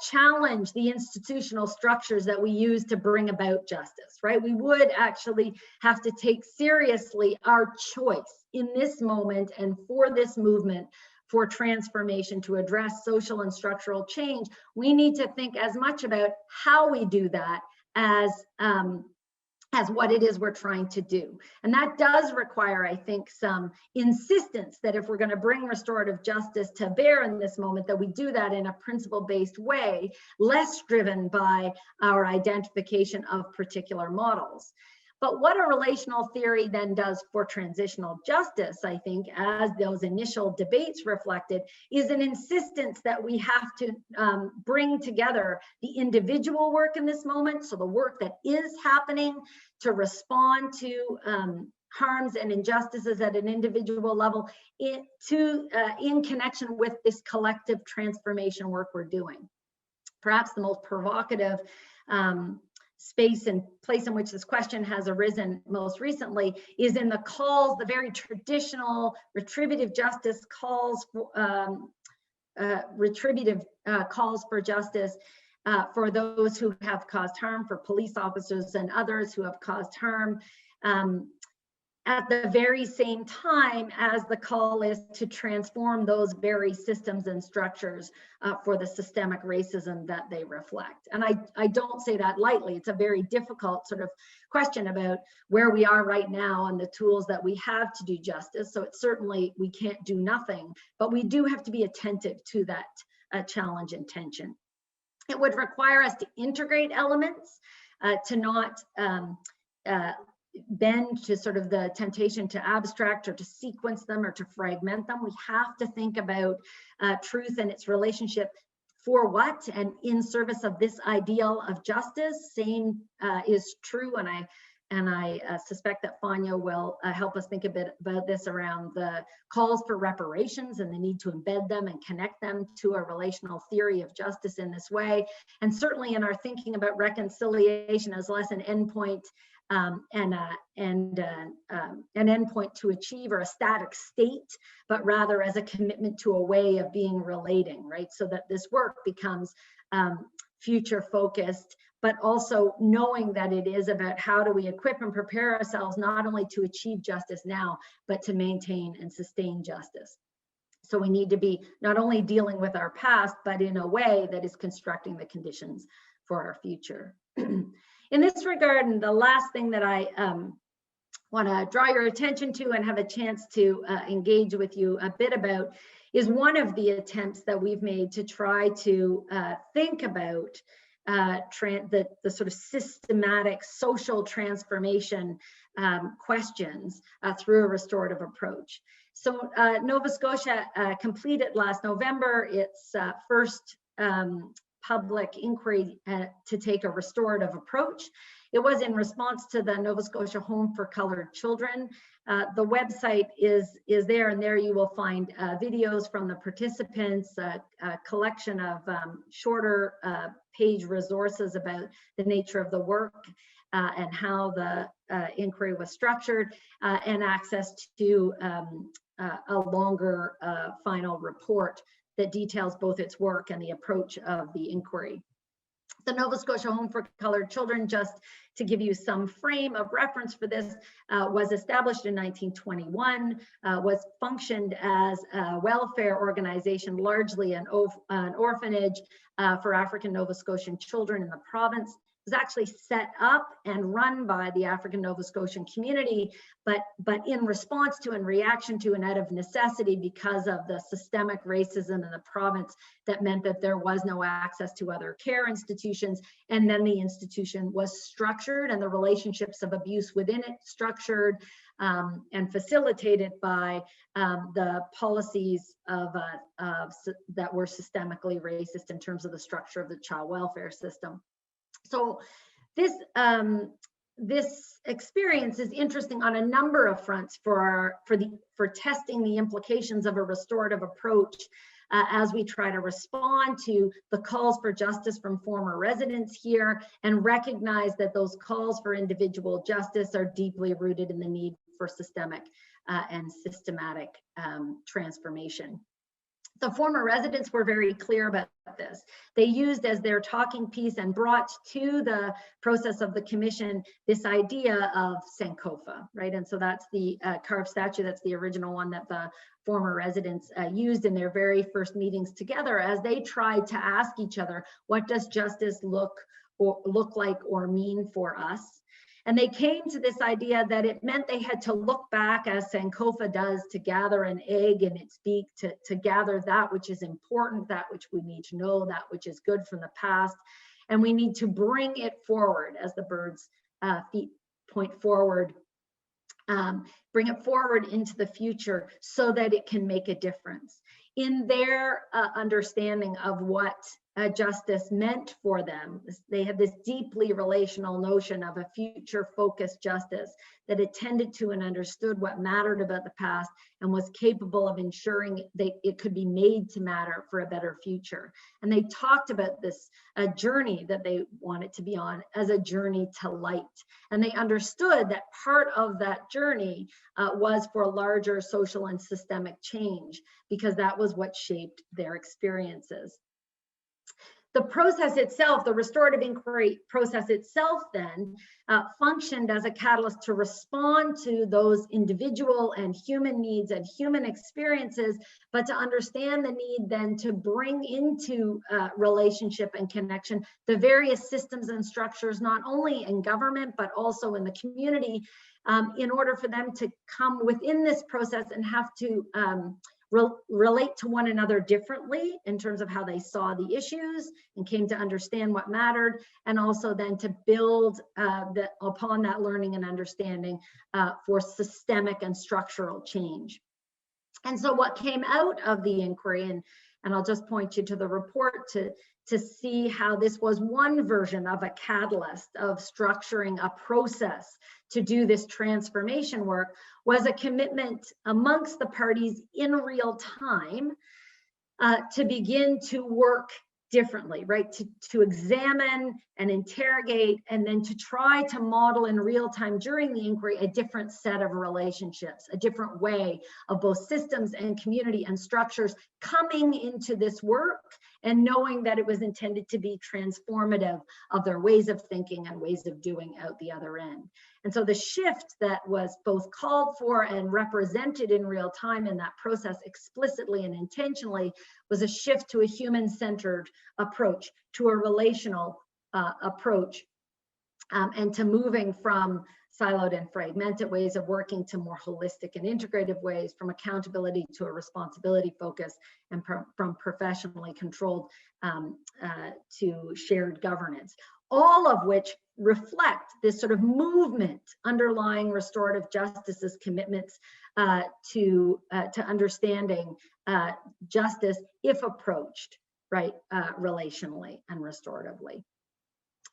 challenge the institutional structures that we use to bring about justice, right? We would actually have to take seriously our choice in this moment and for this movement for transformation to address social and structural change. We need to think as much about how we do that as what it is we're trying to do. And that does require, I think, some insistence that if we're going to bring restorative justice to bear in this moment, that we do that in a principle-based way, less driven by our identification of particular models. But what a relational theory then does for transitional justice, I think, as those initial debates reflected, is an insistence that we have to bring together the individual work in this moment, so the work that is happening to respond to harms and injustices at an individual level, in connection with this collective transformation work we're doing. Perhaps the most provocative space and place in which this question has arisen most recently is in the calls, the very traditional retributive justice calls, retributive calls for justice for those who have caused harm, for police officers and others who have caused harm, at the very same time as the call is to transform those very systems and structures for the systemic racism that they reflect. And I don't say that lightly. It's a very difficult sort of question about where we are right now and the tools that we have to do justice. So it's certainly, we can't do nothing, but we do have to be attentive to that challenge and tension. It would require us to integrate elements, to not bend to sort of the temptation to abstract or to sequence them or to fragment them. We have to think about truth and its relationship for what and in service of this ideal of justice. Same is true, and I suspect that Fania will help us think a bit about this around the calls for reparations and the need to embed them and connect them to a relational theory of justice in this way. And certainly in our thinking about reconciliation as less an endpoint and an endpoint to achieve or a static state, but rather as a commitment to a way of being relating, right? So that this work becomes future focused, but also knowing that it is about how do we equip and prepare ourselves not only to achieve justice now, but to maintain and sustain justice. So we need to be not only dealing with our past, but in a way that is constructing the conditions for our future. In this regard, and the last thing that I want to draw your attention to and have a chance to engage with you a bit about is one of the attempts that we've made to try to think about the sort of systematic social transformation questions through a restorative approach. So Nova Scotia completed last November its first public inquiry to take a restorative approach. It was in response to the Nova Scotia Home for Colored Children. The website is there, and there you will find videos from the participants, a collection of shorter page resources about the nature of the work and how the inquiry was structured, and access to a longer final report that details both its work and the approach of the inquiry. The Nova Scotia Home for Colored Children, just to give you some frame of reference for this, was established in 1921, was functioned as a welfare organization, largely an orphanage for African Nova Scotian children in the province. It was actually set up and run by the African Nova Scotian community, but in response to and reaction to and out of necessity because of the systemic racism in the province that meant that there was no access to other care institutions. And then the institution was structured and the relationships of abuse within it structured and facilitated by the policies that were systemically racist in terms of the structure of the child welfare system. So this experience is interesting on a number of fronts for testing the implications of a restorative approach as we try to respond to the calls for justice from former residents here and recognize that those calls for individual justice are deeply rooted in the need for systemic and systematic transformation. The former residents were very clear about this. They used as their talking piece and brought to the process of the commission this idea of Sankofa, right? And so that's the carved statue, that's the original one that the former residents used in their very first meetings together as they tried to ask each other, what does justice look like or mean for us? And they came to this idea that it meant they had to look back, as Sankofa does, to gather an egg in its beak, to gather that which is important, that which we need to know, that which is good from the past. And we need to bring it forward, as the bird's feet point forward, bring it forward into the future so that it can make a difference. In their understanding of what justice meant for them, they had this deeply relational notion of a future-focused justice that attended to and understood what mattered about the past and was capable of ensuring that it could be made to matter for a better future. And they talked about this journey that they wanted to be on as a journey to light. And they understood that part of that journey was for larger social and systemic change, because that was what shaped their experiences. The process itself, the restorative inquiry process itself then functioned as a catalyst to respond to those individual and human needs and human experiences, but to understand the need then to bring into relationship and connection the various systems and structures, not only in government, but also in the community, in order for them to come within this process and have to relate to one another differently in terms of how they saw the issues and came to understand what mattered, and also then to build upon that learning and understanding for systemic and structural change. And so what came out of the inquiry, and I'll just point you to the report to see how this was one version of a catalyst of structuring a process to do this transformation work, was a commitment amongst the parties in real time to begin to work differently, right? To examine and interrogate, and then to try to model in real time during the inquiry a different set of relationships, a different way of both systems and community and structures coming into this work, and knowing that it was intended to be transformative of their ways of thinking and ways of doing out the other end. And so the shift that was both called for and represented in real time in that process explicitly and intentionally was a shift to a human-centered approach, to a relational approach, and to moving from siloed and fragmented ways of working to more holistic and integrative ways, from accountability to a responsibility focus, and from professionally controlled to shared governance. All of which reflect this sort of movement underlying restorative justice's commitments to understanding justice if approached, right, relationally and restoratively.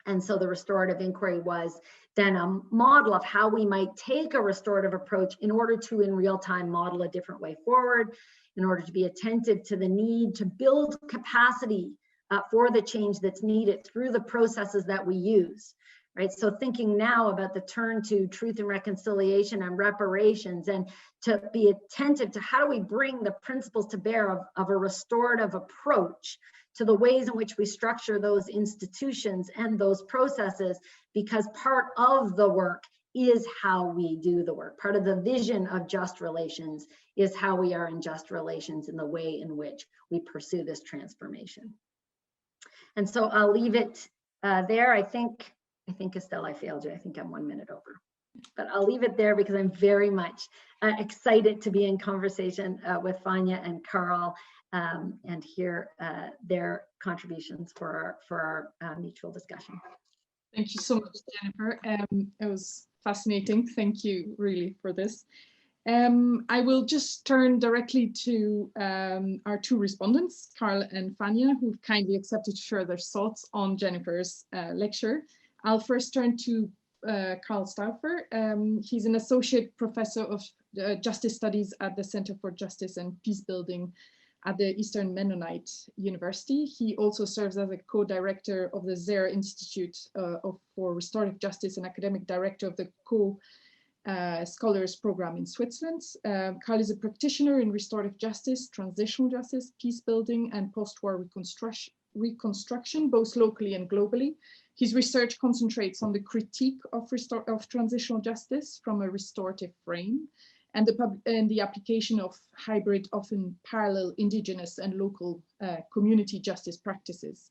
And so the restorative inquiry was then a model of how we might take a restorative approach in order to, in real time, model a different way forward, in order to be attentive to the need to build capacity for the change that's needed through the processes that we use, right? So thinking now about the turn to truth and reconciliation and reparations, and to be attentive to how do we bring the principles to bear of a restorative approach to the ways in which we structure those institutions and those processes, because part of the work is how we do the work. Part of the vision of just relations is how we are in just relations in the way in which we pursue this transformation. And so I'll leave it there. I think Estelle, I failed you. I think I'm 1 minute over, but I'll leave it there because I'm very much excited to be in conversation with Fania and Karl and hear their contributions for our mutual discussion. Thank you so much, Jennifer. It was fascinating. Thank you really for this. I will just turn directly to our two respondents, Karl and Fania, who've kindly accepted to share their thoughts on Jennifer's lecture. I'll first turn to Karl Stauffer. He's an associate professor of justice studies at the Center for Justice and Peacebuilding at the Eastern Mennonite University. He also serves as a co-director of the Zer Institute for Restorative Justice and academic director of the Scholars Program in Switzerland. Karl is a practitioner in restorative justice, transitional justice, peacebuilding, and post-war reconstruction, both locally and globally. His research concentrates on the critique of transitional justice from a restorative frame, and the application of hybrid, often parallel indigenous and local community justice practices.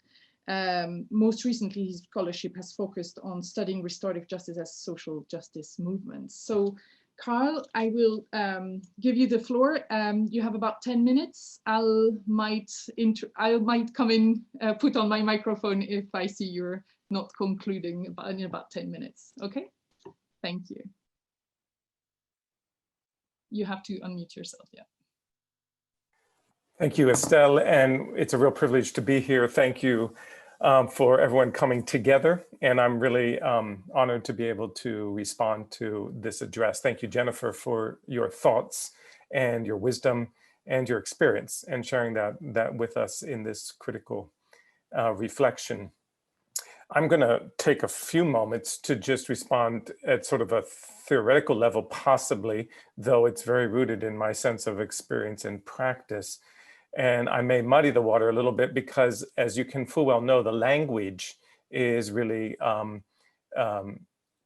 Most recently, his scholarship has focused on studying restorative justice as social justice movements. So, Karl, I will give you the floor. You have about 10 minutes. I might come in, put on my microphone if I see you're not concluding in about 10 minutes. Okay, Thank you. You have to unmute yourself, yeah. Thank you, Estelle, and it's a real privilege to be here. Thank you for everyone coming together, and I'm really honored to be able to respond to this address. Thank you, Jennifer, for your thoughts and your wisdom and your experience and sharing that with us in this critical reflection. I'm going to take a few moments to just respond at sort of a theoretical level, possibly, though it's very rooted in my sense of experience and practice. And I may muddy the water a little bit because, as you can full well know, the language is really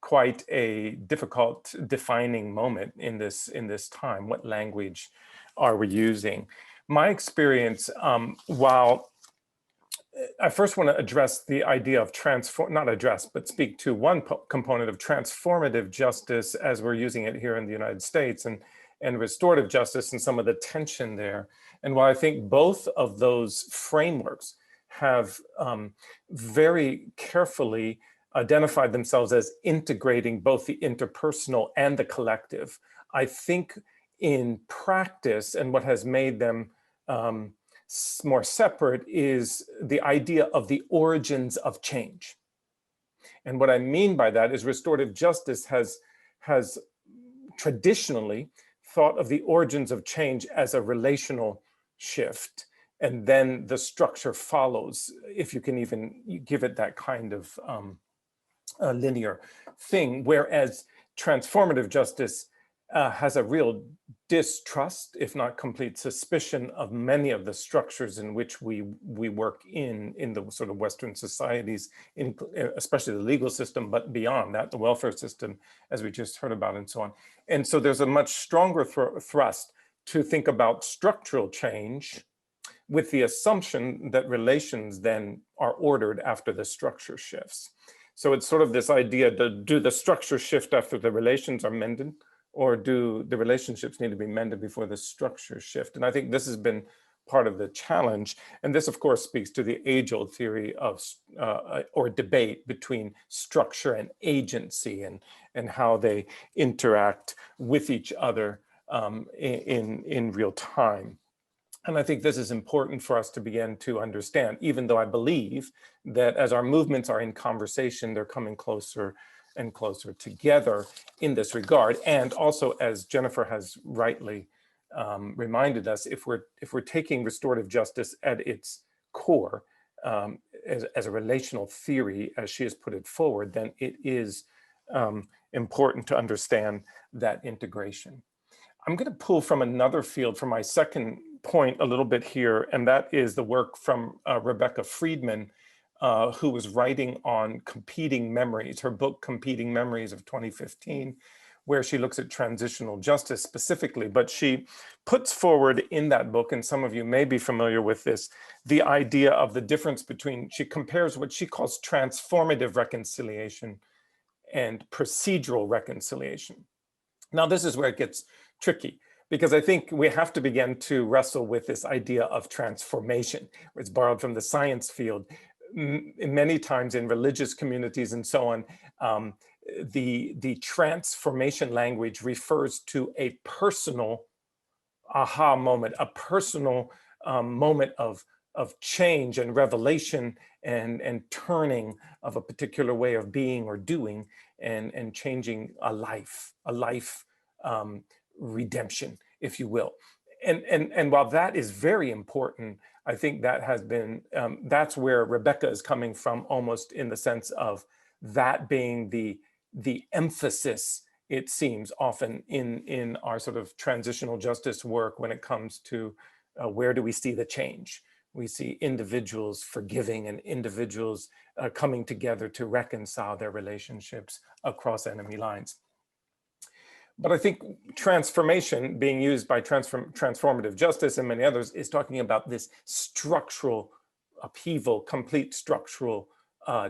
quite a difficult defining moment in this time. What language are we using? My experience, while I first want to address the idea of not address, but speak to one component of transformative justice as we're using it here in the United States, and restorative justice and some of the tension there. And while I think both of those frameworks have very carefully identified themselves as integrating both the interpersonal and the collective, I think in practice, and what has made them more separate, is the idea of the origins of change. And what I mean by that is restorative justice has traditionally thought of the origins of change as a relational shift, and then the structure follows, if you can even give it that kind of linear thing, whereas transformative justice has a real distrust, if not complete suspicion, of many of the structures in which we work in the sort of Western societies, especially the legal system, but beyond that, the welfare system, as we just heard about, and so on. And so there's a much stronger thrust to think about structural change with the assumption that relations then are ordered after the structure shifts. So it's sort of this idea, do the structure shift after the relations are mended? Or do the relationships need to be mended before the structure shift? And I think this has been part of the challenge. And this, of course, speaks to the age-old theory of or debate between structure and agency, and how they interact with each other in real time. And I think this is important for us to begin to understand, even though I believe that as our movements are in conversation, they're coming closer and closer together in this regard. And also, as Jennifer has rightly reminded us, if we're taking restorative justice at its core as a relational theory, as she has put it forward, then it is important to understand that integration. I'm going to pull from another field for my second point a little bit here, and that is the work from Rebecca Friedman, who was writing on competing memories, her book Competing Memories of 2015, where she looks at transitional justice specifically. But she puts forward in that book, and some of you may be familiar with this, the idea of the difference between, she compares what she calls transformative reconciliation and procedural reconciliation. Now, this is where it gets tricky, because I think we have to begin to wrestle with this idea of transformation. It's borrowed from the science field. Many times in religious communities and so on, the transformation language refers to a personal aha moment, a personal moment of change and revelation and turning of a particular way of being or doing, and changing a life redemption, if you will. And while that is very important, I think that has been, that's where Rebecca is coming from, almost in the sense of that being the emphasis, it seems, often in our sort of transitional justice work when it comes to where do we see the change. We see individuals forgiving and individuals coming together to reconcile their relationships across enemy lines. But I think transformation, being used by transformative justice and many others, is talking about this structural upheaval, complete structural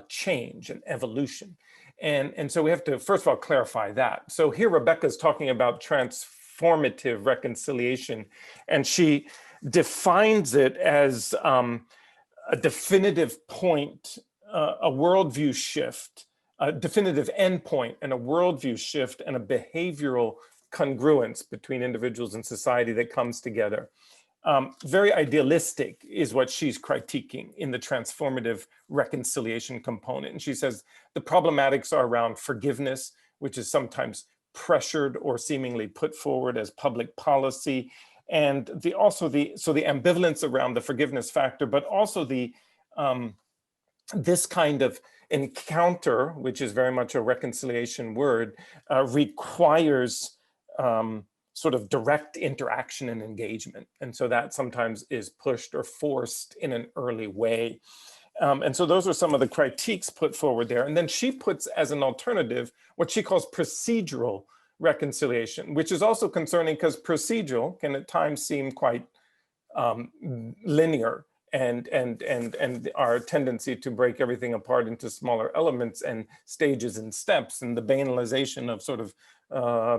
change and evolution. And so we have to, first of all, clarify that. So here Rebecca is talking about transformative reconciliation, and she defines it as a definitive point, a worldview shift, a definitive endpoint and a worldview shift and a behavioral congruence between individuals and society that comes together. Very idealistic is what she's critiquing in the transformative reconciliation component. And she says the problematics are around forgiveness, which is sometimes pressured or seemingly put forward as public policy. And the ambivalence around the forgiveness factor, but also this kind of encounter, which is very much a reconciliation word, requires sort of direct interaction and engagement. And so that sometimes is pushed or forced in an early way. And so those are some of the critiques put forward there. And then she puts as an alternative what she calls procedural reconciliation, which is also concerning because procedural can at times seem quite linear and our tendency to break everything apart into smaller elements and stages and steps and the banalization of sort of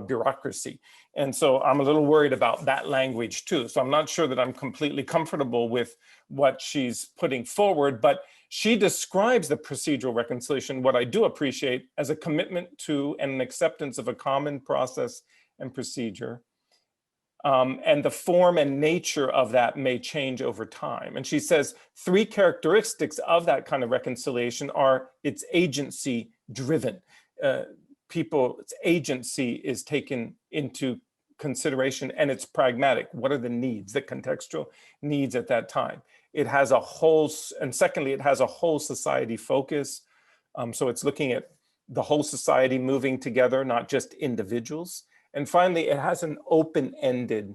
bureaucracy. And so I'm a little worried about that language too. So I'm not sure that I'm completely comfortable with what she's putting forward, but she describes the procedural reconciliation, what I do appreciate, as a commitment to and an acceptance of a common process and procedure. And the form and nature of that may change over time. And she says 3 characteristics of that kind of reconciliation are it's agency driven. People's agency is taken into consideration and it's pragmatic. What are the needs, the contextual needs at that time? It has a whole, and secondly, it has a whole society focus. So it's looking at the whole society moving together, not just individuals. And finally, it has an open-ended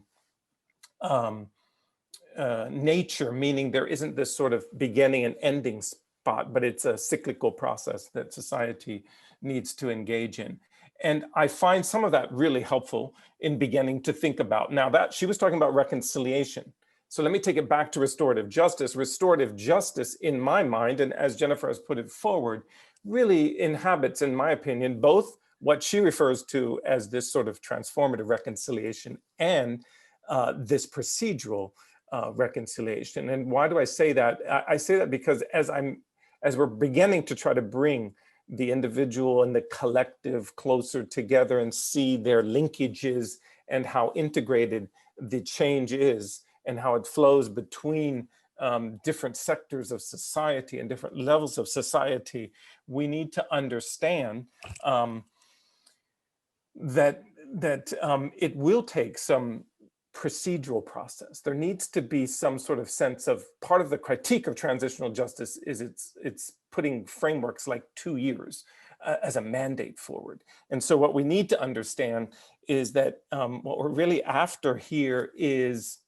nature, meaning there isn't this sort of beginning and ending spot, but it's a cyclical process that society needs to engage in. And I find some of that really helpful in beginning to think about. Now that she was talking about reconciliation. So let me take it back to restorative justice. Restorative justice, in my mind, and as Jennifer has put it forward, really inhabits, in my opinion, both what she refers to as this sort of transformative reconciliation and this procedural reconciliation. And why do I say that? I say that because as we're beginning to try to bring the individual and the collective closer together and see their linkages and how integrated the change is and how it flows between different sectors of society and different levels of society, we need to understand that it will take some procedural process. There needs to be some sort of sense of, part of the critique of transitional justice is it's putting frameworks like 2 years as a mandate forward. And so what we need to understand is that what we're really after here is,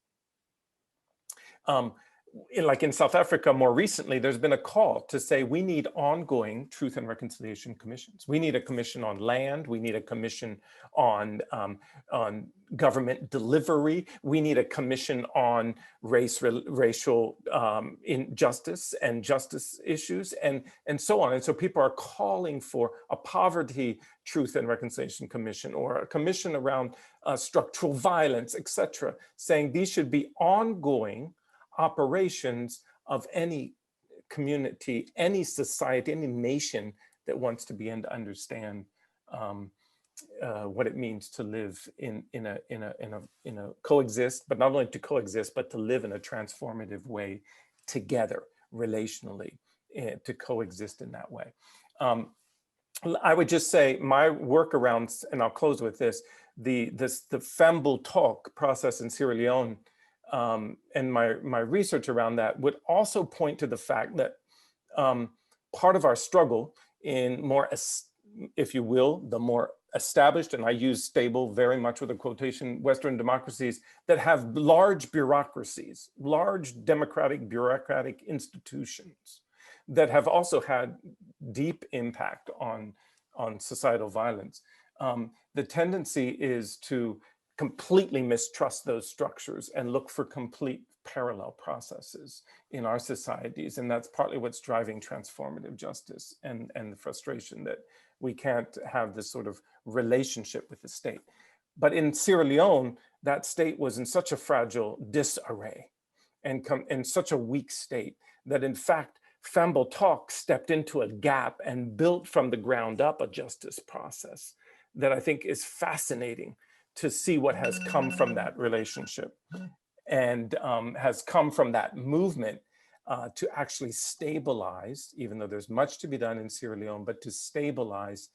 like in South Africa more recently, there's been a call to say we need ongoing truth and reconciliation commissions. We need a commission on land. We need a commission on government delivery. We need a commission on racial injustice and justice issues and so on. And so people are calling for a poverty truth and reconciliation commission or a commission around structural violence, etc., saying these should be ongoing operations of any community, any society, any nation that wants to begin to understand what it means to live in a coexist, but not only to coexist, but to live in a transformative way together, relationally, to coexist in that way. I would just say my work around, and I'll close with this, the Fambul talk process in Sierra Leone, and my research around that would also point to the fact that part of our struggle in more, if you will, the more established, and I use stable very much with a quotation, Western democracies that have large bureaucracies, large democratic bureaucratic institutions that have also had deep impact on societal violence. The tendency is to completely mistrust those structures and look for complete parallel processes in our societies. And that's partly what's driving transformative justice and the frustration that we can't have this sort of relationship with the state. But in Sierra Leone, that state was in such a fragile disarray and in such a weak state that in fact, Fambul Tok stepped into a gap and built from the ground up a justice process that I think is fascinating to see what has come from that relationship and has come from that movement to actually stabilize, even though there's much to be done in Sierra Leone, but to stabilize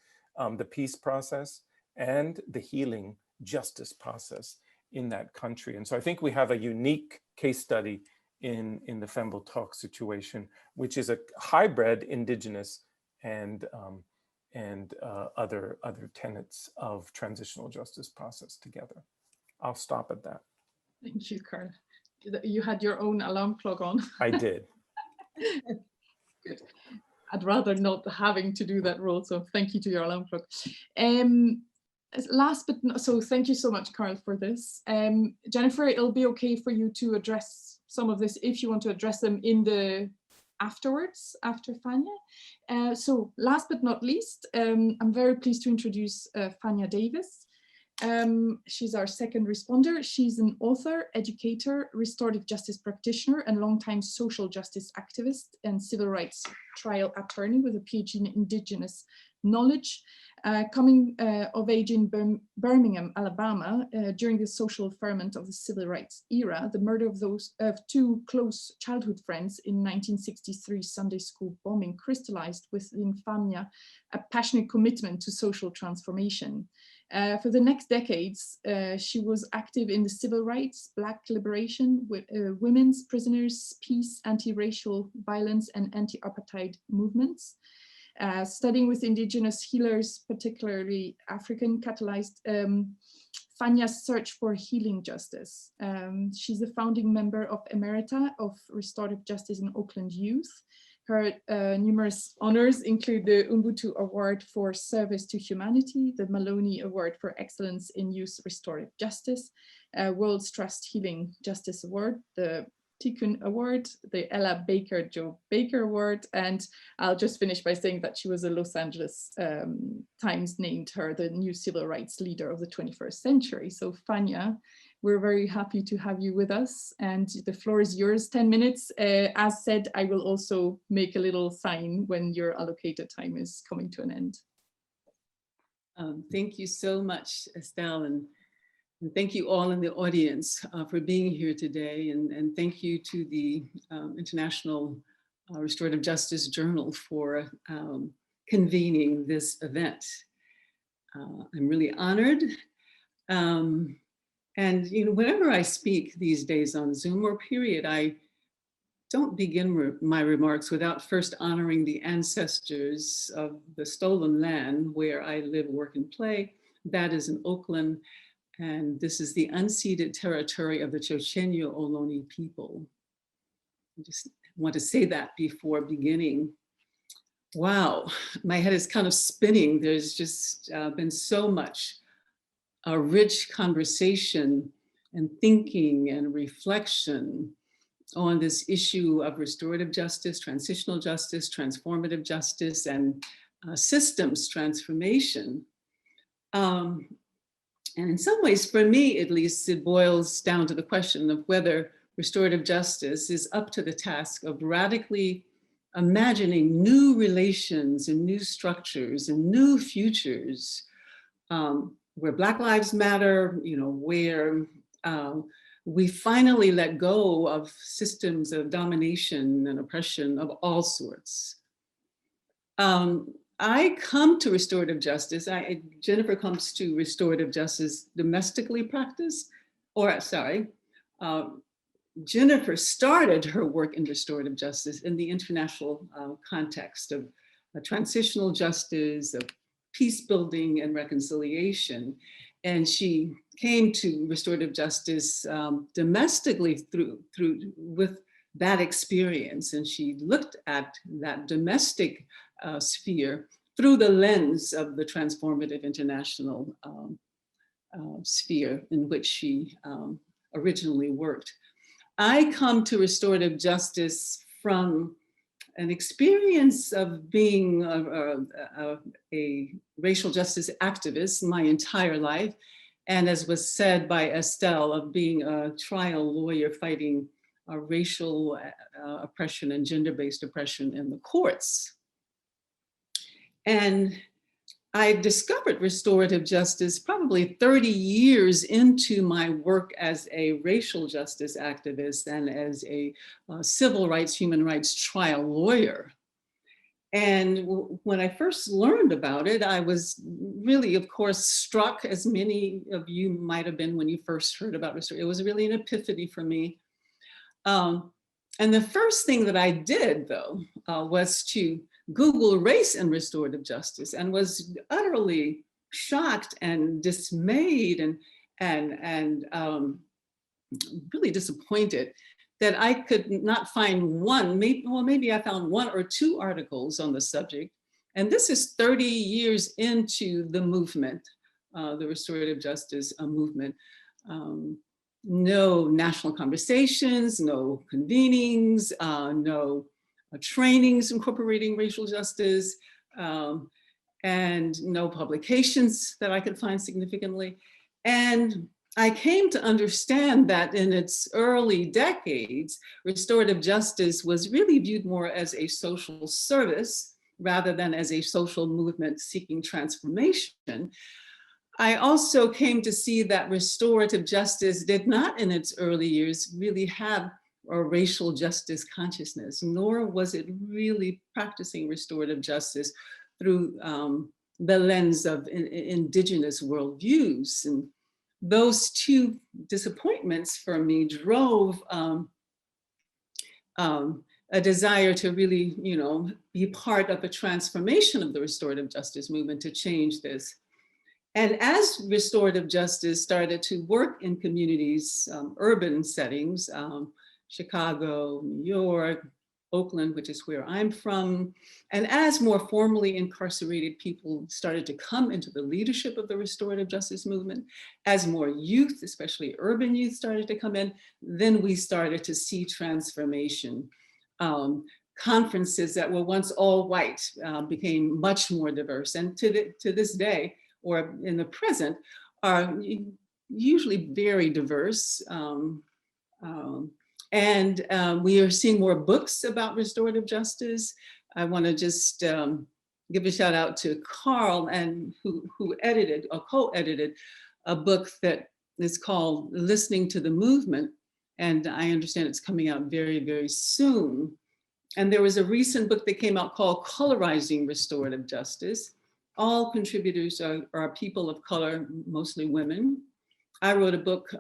the peace process and the healing justice process in that country. And so I think we have a unique case study in the Fambul Tok situation, which is a hybrid indigenous and other tenets of transitional justice process together. I'll stop at that. Thank you, Karl. You had your own alarm clock on. I did. Good. I'd rather not having to do that role, so thank you to your alarm clock. Last but not, so thank you so much, Karl, for this. Jennifer, it'll be okay for you to address some of this if you want to address them in the afterwards, after Fania. So last but not least, I'm very pleased to introduce Fania Davis. She's our second responder. She's an author, educator, restorative justice practitioner, and longtime social justice activist and civil rights trial attorney with a PhD in indigenous knowledge. Coming of age in Birmingham, Alabama, during the social ferment of the civil rights era, the murder of two close childhood friends in 1963 Sunday school bombing crystallized within Fania a passionate commitment to social transformation. For the next decades, she was active in the civil rights, Black liberation, women's prisoners, peace, anti-racial violence, and anti-apartheid movements. Studying with indigenous healers, particularly African, catalyzed Fania's search for healing justice. She's a founding member of Emerita of Restorative Justice in Auckland Youth. Her numerous honors include the Ubuntu Award for Service to Humanity, the Maloney Award for Excellence in Youth Restorative Justice, World's Trust Healing Justice Award, the Tikkun Award, the Ella Baker Joe Baker Award, and I'll just finish by saying that she was a Los Angeles Times named her the new civil rights leader of the 21st century. So Fania, we're very happy to have you with us, and the floor is yours, 10 minutes. As said, I will also make a little sign when your allocated time is coming to an end. Thank you so much, Estelle, and thank you all in the audience for being here today, and thank you to the International Restorative Justice Journal for convening this event. I'm really honored. And whenever I speak these days on Zoom or period, I don't begin my remarks without first honoring the ancestors of the stolen land where I live, work, and play. That is in Oakland. And this is the unceded territory of the Chochenyo Ohlone people. I just want to say that before beginning. Wow, my head is kind of spinning. There's just been so much rich conversation and thinking and reflection on this issue of restorative justice, transitional justice, transformative justice, and systems transformation. And in some ways, for me at least, it boils down to the question of whether restorative justice is up to the task of radically imagining new relations and new structures and new futures where Black Lives Matter, where we finally let go of systems of domination and oppression of all sorts. I come to restorative justice, Jennifer comes to restorative justice domestically practiced, Jennifer started her work in restorative justice in the international context of transitional justice, of peace building and reconciliation. And she came to restorative justice domestically with that experience. And she looked at that domestic sphere through the lens of the transformative international sphere in which she originally worked. I come to restorative justice from an experience of being a racial justice activist my entire life. And as was said by Estelle, of being a trial lawyer fighting racial oppression and gender-based oppression in the courts. And I discovered restorative justice probably 30 years into my work as a racial justice activist and as a civil rights, human rights trial lawyer. And when I first learned about it, I was really, of course, struck, as many of you might have been when you first heard about restorative. It was really an epiphany for me. And the first thing that I did, though, was to Google race and restorative justice, and was utterly shocked and dismayed and really disappointed that I could not find one, maybe I found one or two articles on the subject. And this is 30 years into the movement, the restorative justice movement. No national conversations, no convenings, no trainings incorporating racial justice, and no publications that I could find significantly. And I came to understand that in its early decades, restorative justice was really viewed more as a social service rather than as a social movement seeking transformation. I also came to see that restorative justice did not in its early years really have a racial justice consciousness, nor was it really practicing restorative justice through the lens of indigenous worldviews. And those two disappointments for me drove a desire to really, be part of a transformation of the restorative justice movement to change this. And as restorative justice started to work in communities, urban settings, Chicago, New York, Oakland, which is where I'm from, and as more formally incarcerated people started to come into the leadership of the restorative justice movement, as more youth, especially urban youth, started to come in, then we started to see transformation. Conferences that were once all white became much more diverse, and to this day, or in the present, are usually very diverse. And we are seeing more books about restorative justice. I want to just give a shout out to Karl, and who edited or co-edited a book that is called Listening to the Movement. And I understand it's coming out very, very soon. And there was a recent book that came out called Colorizing Restorative Justice. All contributors are people of color, mostly women. I wrote a book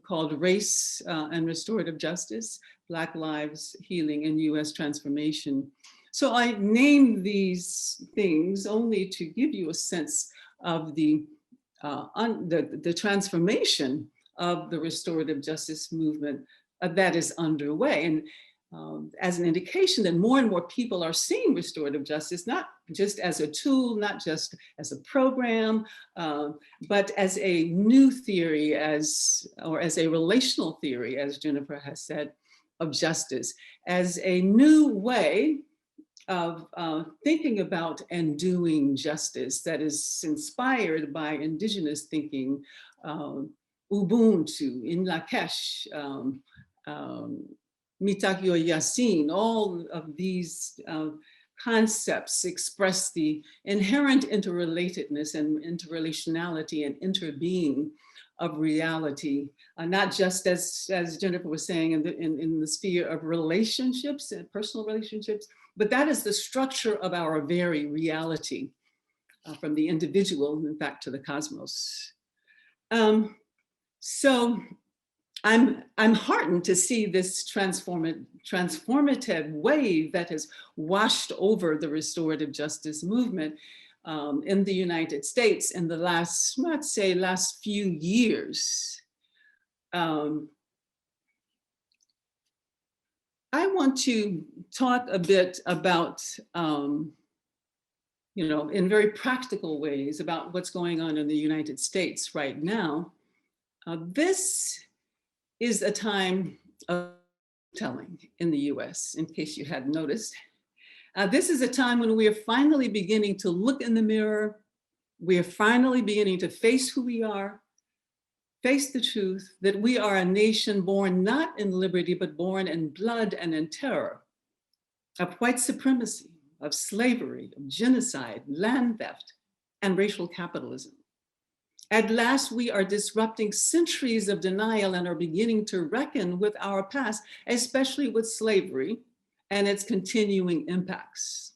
called Race and Restorative Justice, Black Lives, Healing, and US Transformation. So I named these things only to give you a sense of the transformation of the restorative justice movement that is underway. And as an indication that more and more people are seeing restorative justice, not just as a tool, not just as a program, but as a new theory, or as a relational theory, as Jennifer has said, of justice, as a new way of thinking about and doing justice that is inspired by indigenous thinking, Ubuntu, in Lakesh, Mitakyo Yasin, all of these concepts express the inherent interrelatedness and interrelationality and interbeing of reality, not just as Jennifer was saying in the sphere of relationships and personal relationships, but that is the structure of our very reality, from the individual, in fact, to the cosmos. So I'm heartened to see this transformative wave that has washed over the restorative justice movement in the United States in the last, let's say, last few years. I want to talk a bit about, in very practical ways about what's going on in the United States right now. This is a time of telling in the US, in case you hadn't noticed. This is a time when we are finally beginning to look in the mirror. We are finally beginning to face who we are, face the truth that we are a nation born not in liberty, but born in blood and in terror, of white supremacy, of slavery, of genocide, land theft, and racial capitalism. At last, we are disrupting centuries of denial and are beginning to reckon with our past, especially with slavery and its continuing impacts.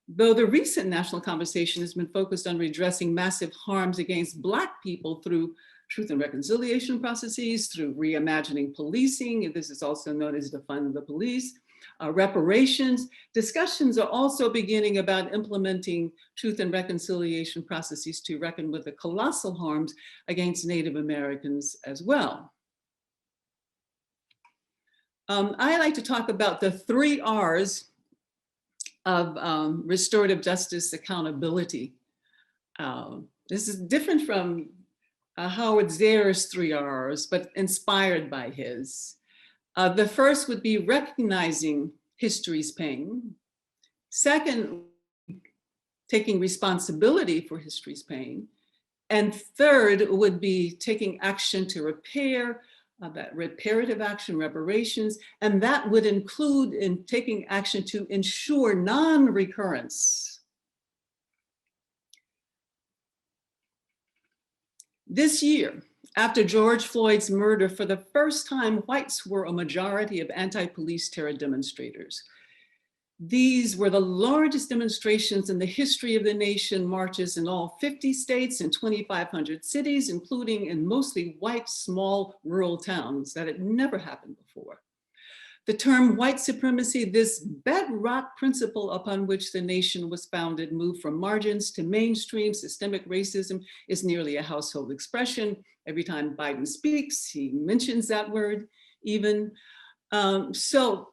Though the recent national conversation has been focused on redressing massive harms against Black people through truth and reconciliation processes, through reimagining policing, and this is also known as defunding the police, reparations, discussions are also beginning about implementing truth and reconciliation processes to reckon with the colossal harms against Native Americans as well. I like to talk about the 3 R's of restorative justice accountability. This is different from Howard Zer's 3 R's, but inspired by his. The first would be recognizing history's pain. Second, taking responsibility for history's pain. And third would be taking action to repair, that reparative action, reparations, and that would include in taking action to ensure non-recurrence. This year, after George Floyd's murder, for the first time, whites were a majority of anti-police terror demonstrators. These were the largest demonstrations in the history of the nation, marches in all 50 states and 2,500 cities, including in mostly white, small, rural towns. That had never happened before. The term white supremacy, this bedrock principle upon which the nation was founded, moved from margins to mainstream. Systemic racism is nearly a household expression. Every time Biden speaks, he mentions that word even. So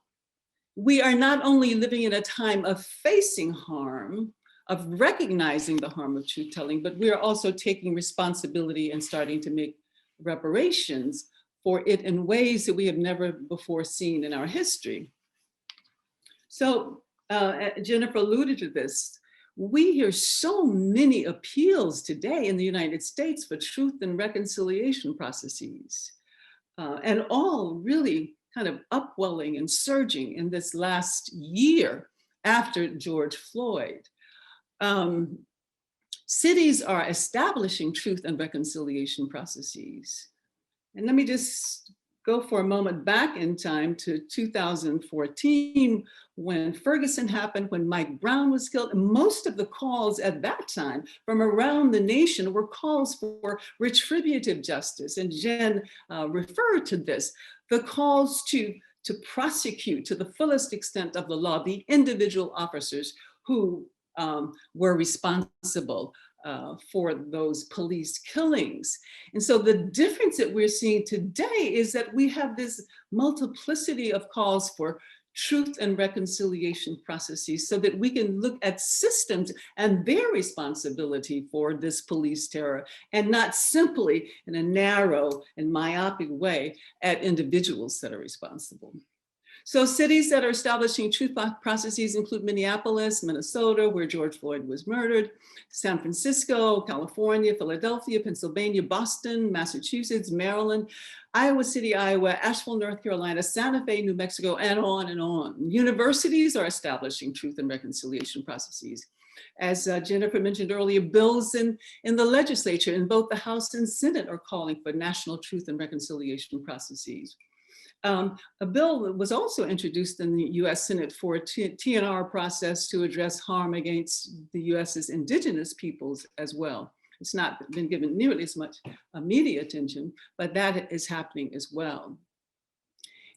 we are not only living in a time of facing harm, of recognizing the harm of truth telling, but we are also taking responsibility and starting to make reparations for it in ways that we have never before seen in our history. So Jennifer alluded to this. We hear so many appeals today in the United States for truth and reconciliation processes, and all really kind of upwelling and surging in this last year after George Floyd. Cities are establishing truth and reconciliation processes. And let me just go for a moment back in time to 2014, when Ferguson happened, when Mike Brown was killed. And most of the calls at that time from around the nation were calls for retributive justice. And Jen referred to this, the calls to prosecute to the fullest extent of the law the individual officers who were responsible for those police killings. And so the difference that we're seeing today is that we have this multiplicity of calls for truth and reconciliation processes so that we can look at systems and their responsibility for this police terror, and not simply in a narrow and myopic way at individuals that are responsible. So cities that are establishing truth processes include Minneapolis, Minnesota, where George Floyd was murdered, San Francisco, California, Philadelphia, Pennsylvania, Boston, Massachusetts, Maryland, Iowa City, Iowa, Asheville, North Carolina, Santa Fe, New Mexico, and on and on. Universities are establishing truth and reconciliation processes. As Jennifer mentioned earlier, bills in the legislature, in both the House and Senate, are calling for national truth and reconciliation processes. A bill was also introduced in the US Senate for a TIJRJ process to address harm against the US's indigenous peoples as well. It's not been given nearly as much media attention, but that is happening as well.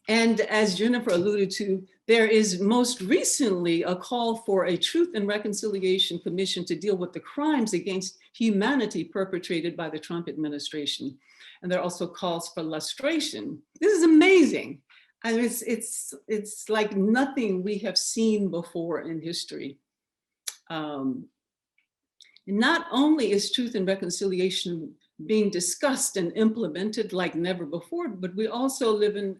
And as Jennifer alluded to, there is most recently a call for a Truth and Reconciliation Commission to deal with the crimes against humanity perpetrated by the Trump administration. And there are also calls for lustration. This is amazing. I mean, it's like nothing we have seen before in history. Not only is truth and reconciliation being discussed and implemented like never before, but we also live in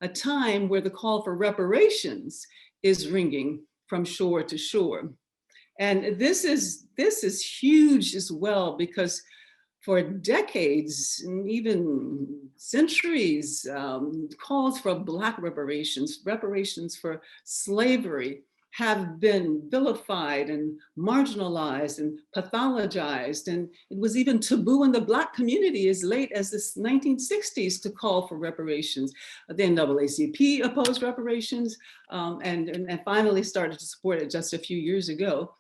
a time where the call for reparations is ringing from shore to shore. And this is huge as well, because for decades, and even centuries, calls for Black reparations, reparations for slavery, have been vilified and marginalized and pathologized. And it was even taboo in the Black community as late as the 1960s to call for reparations. The NAACP opposed reparations and finally started to support it just a few years ago.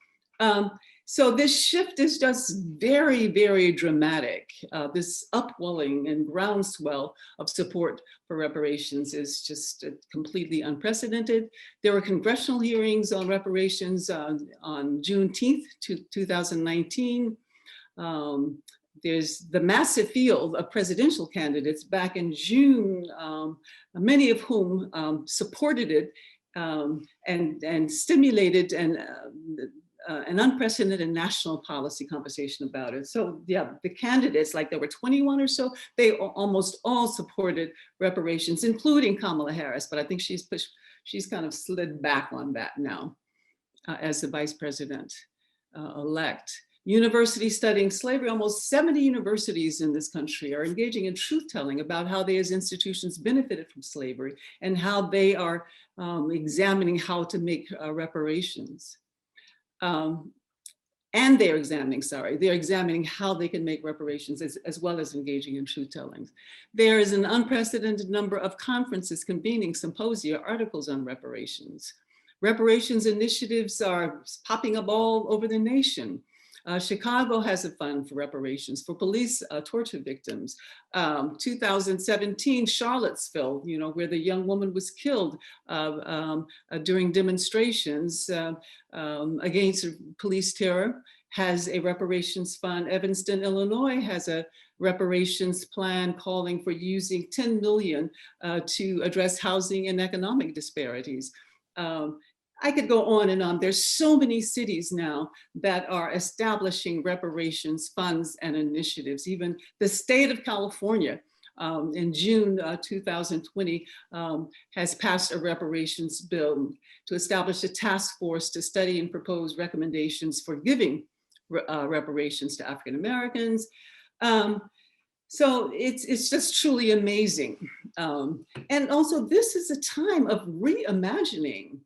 So this shift is just very, very dramatic. This upwelling and groundswell of support for reparations is just completely unprecedented. There were congressional hearings on reparations on Juneteenth 2019. There's the massive field of presidential candidates back in June, many of whom supported it and stimulated an unprecedented national policy conversation about it. So yeah, the candidates, like there were 21 or so, they almost all supported reparations, including Kamala Harris, but I think she's kind of slid back on that now as the vice president elect. Universities studying slavery, almost 70 universities in this country are engaging in truth-telling about how they as institutions benefited from slavery and how they are examining how to make reparations. And they're examining how they can make reparations as well as engaging in truth-telling. There is an unprecedented number of conferences convening symposia, articles on reparations. Reparations initiatives are popping up all over the nation. Chicago has a fund for reparations for police torture victims. 2017, Charlottesville, where the young woman was killed during demonstrations against police terror, has a reparations fund. Evanston, Illinois has a reparations plan calling for using 10 million to address housing and economic disparities. I could go on and on. There's so many cities now that are establishing reparations funds and initiatives. Even the state of California in June 2020 has passed a reparations bill to establish a task force to study and propose recommendations for giving reparations to African Americans. So it's just truly amazing. And also this is a time of reimagining.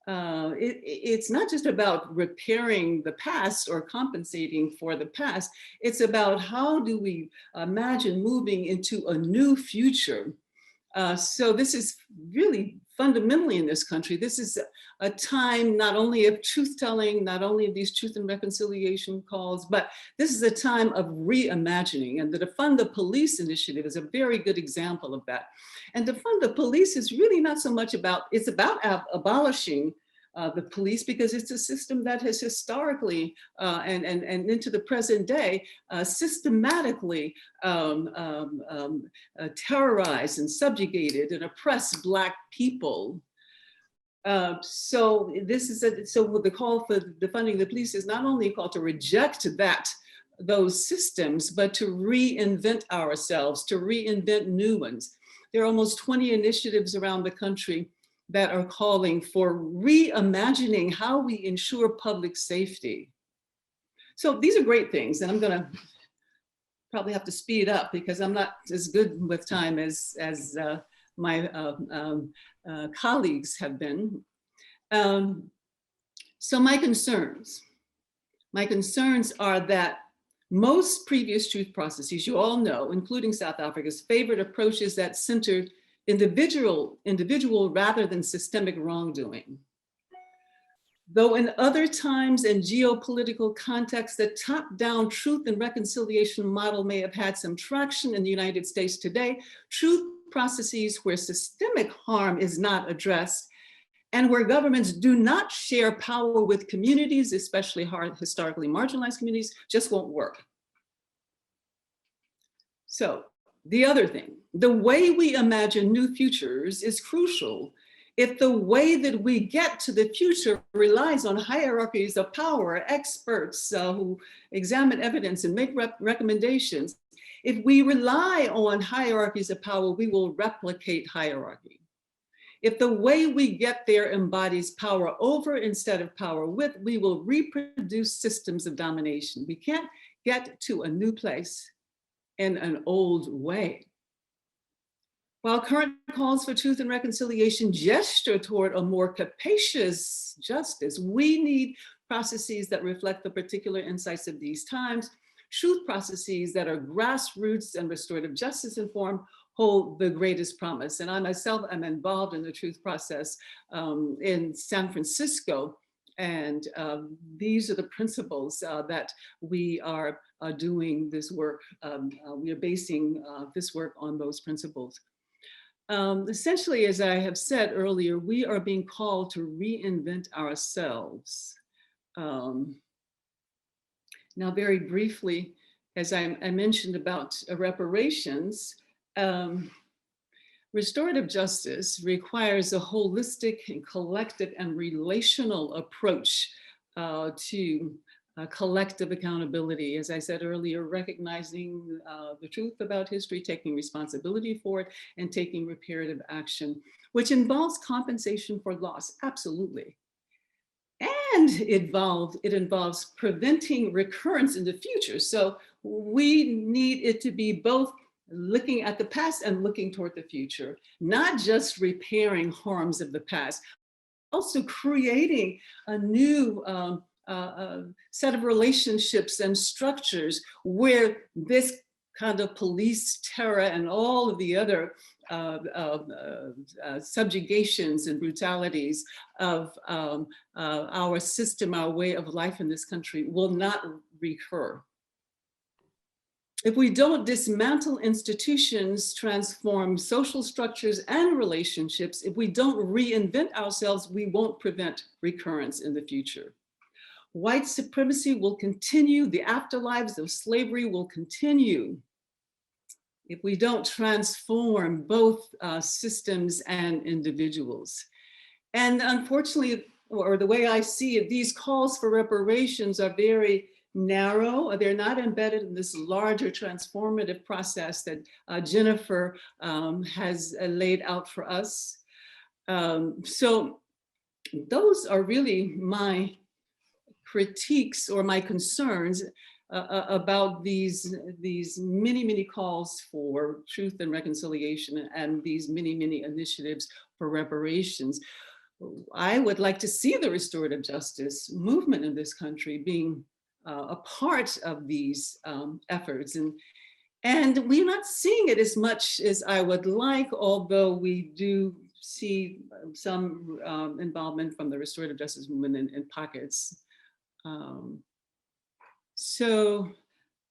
It's not just about repairing the past or compensating for the past. It's about how do we imagine moving into a new future. So this is really fundamentally in this country. This is a time not only of truth-telling, not only of these truth and reconciliation calls, but this is a time of reimagining. And the Defund the Police initiative is a very good example of that. And Defund the Police is really not so much about, it's about abolishing the police, because it's a system that has historically and into the present day systematically terrorized and subjugated and oppressed Black people. So this is so the call for defunding the police is not only a call to reject those systems, but to reinvent ourselves, to reinvent new ones. There are almost 20 initiatives around the country that are calling for reimagining how we ensure public safety. So these are great things, and I'm gonna probably have to speed up because I'm not as good with time as my colleagues have been. So my concerns are that most previous truth processes, you all know, including South Africa's, favored approaches that centered individual rather than systemic wrongdoing. Though in other times and geopolitical contexts, the top-down truth and reconciliation model may have had some traction in the United States today, truth processes where systemic harm is not addressed and where governments do not share power with communities, especially historically marginalized communities, just won't work. So, the other thing, the way we imagine new futures is crucial if the way that we get to the future relies on hierarchies of power, experts who examine evidence and make recommendations. If we rely on hierarchies of power, we will replicate hierarchy. If the way we get there embodies power over instead of power with, we will reproduce systems of domination. We can't get to a new place in an old way. While current calls for truth and reconciliation gesture toward a more capacious justice, we need processes that reflect the particular insights of these times. Truth processes that are grassroots and restorative justice informed hold the greatest promise. And I myself am involved in the truth process in San Francisco. And these are the principles that we are doing this work. We are basing this work on those principles. Essentially, as I have said earlier, we are being called to reinvent ourselves. Now, very briefly, as I mentioned about reparations, restorative justice requires a holistic and collective and relational approach to collective accountability. As I said earlier, recognizing the truth about history, taking responsibility for it, and taking reparative action, which involves compensation for loss, absolutely. And it involves preventing recurrence in the future. So we need it to be both looking at the past and looking toward the future, not just repairing harms of the past, also creating a new set of relationships and structures where this kind of police terror and all of the other subjugations and brutalities of our system, our way of life in this country will not recur. If we don't dismantle institutions, transform social structures and relationships, if we don't reinvent ourselves, we won't prevent recurrence in the future. White supremacy will continue, the afterlives of slavery will continue if we don't transform both systems and individuals. And unfortunately, or the way I see it, these calls for reparations are very narrow. They're not embedded in this larger transformative process that Jennifer has laid out for us. So those are really my critiques or my concerns about these many calls for truth and reconciliation and these many initiatives for reparations. I would like to see the restorative justice movement in this country being a part of these efforts. And we're not seeing it as much as I would like, although we do see some involvement from the restorative justice movement in pockets. So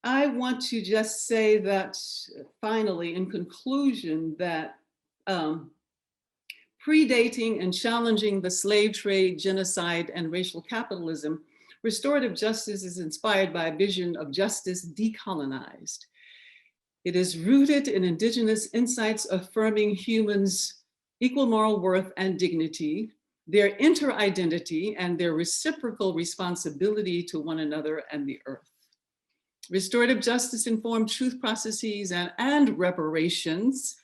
I want to just say that finally, in conclusion, that predating and challenging the slave trade, genocide, and racial capitalism, restorative justice is inspired by a vision of justice decolonized. It is rooted in indigenous insights affirming humans' equal moral worth and dignity, their inter-identity, and their reciprocal responsibility to one another and the earth. Restorative justice informed truth processes and reparations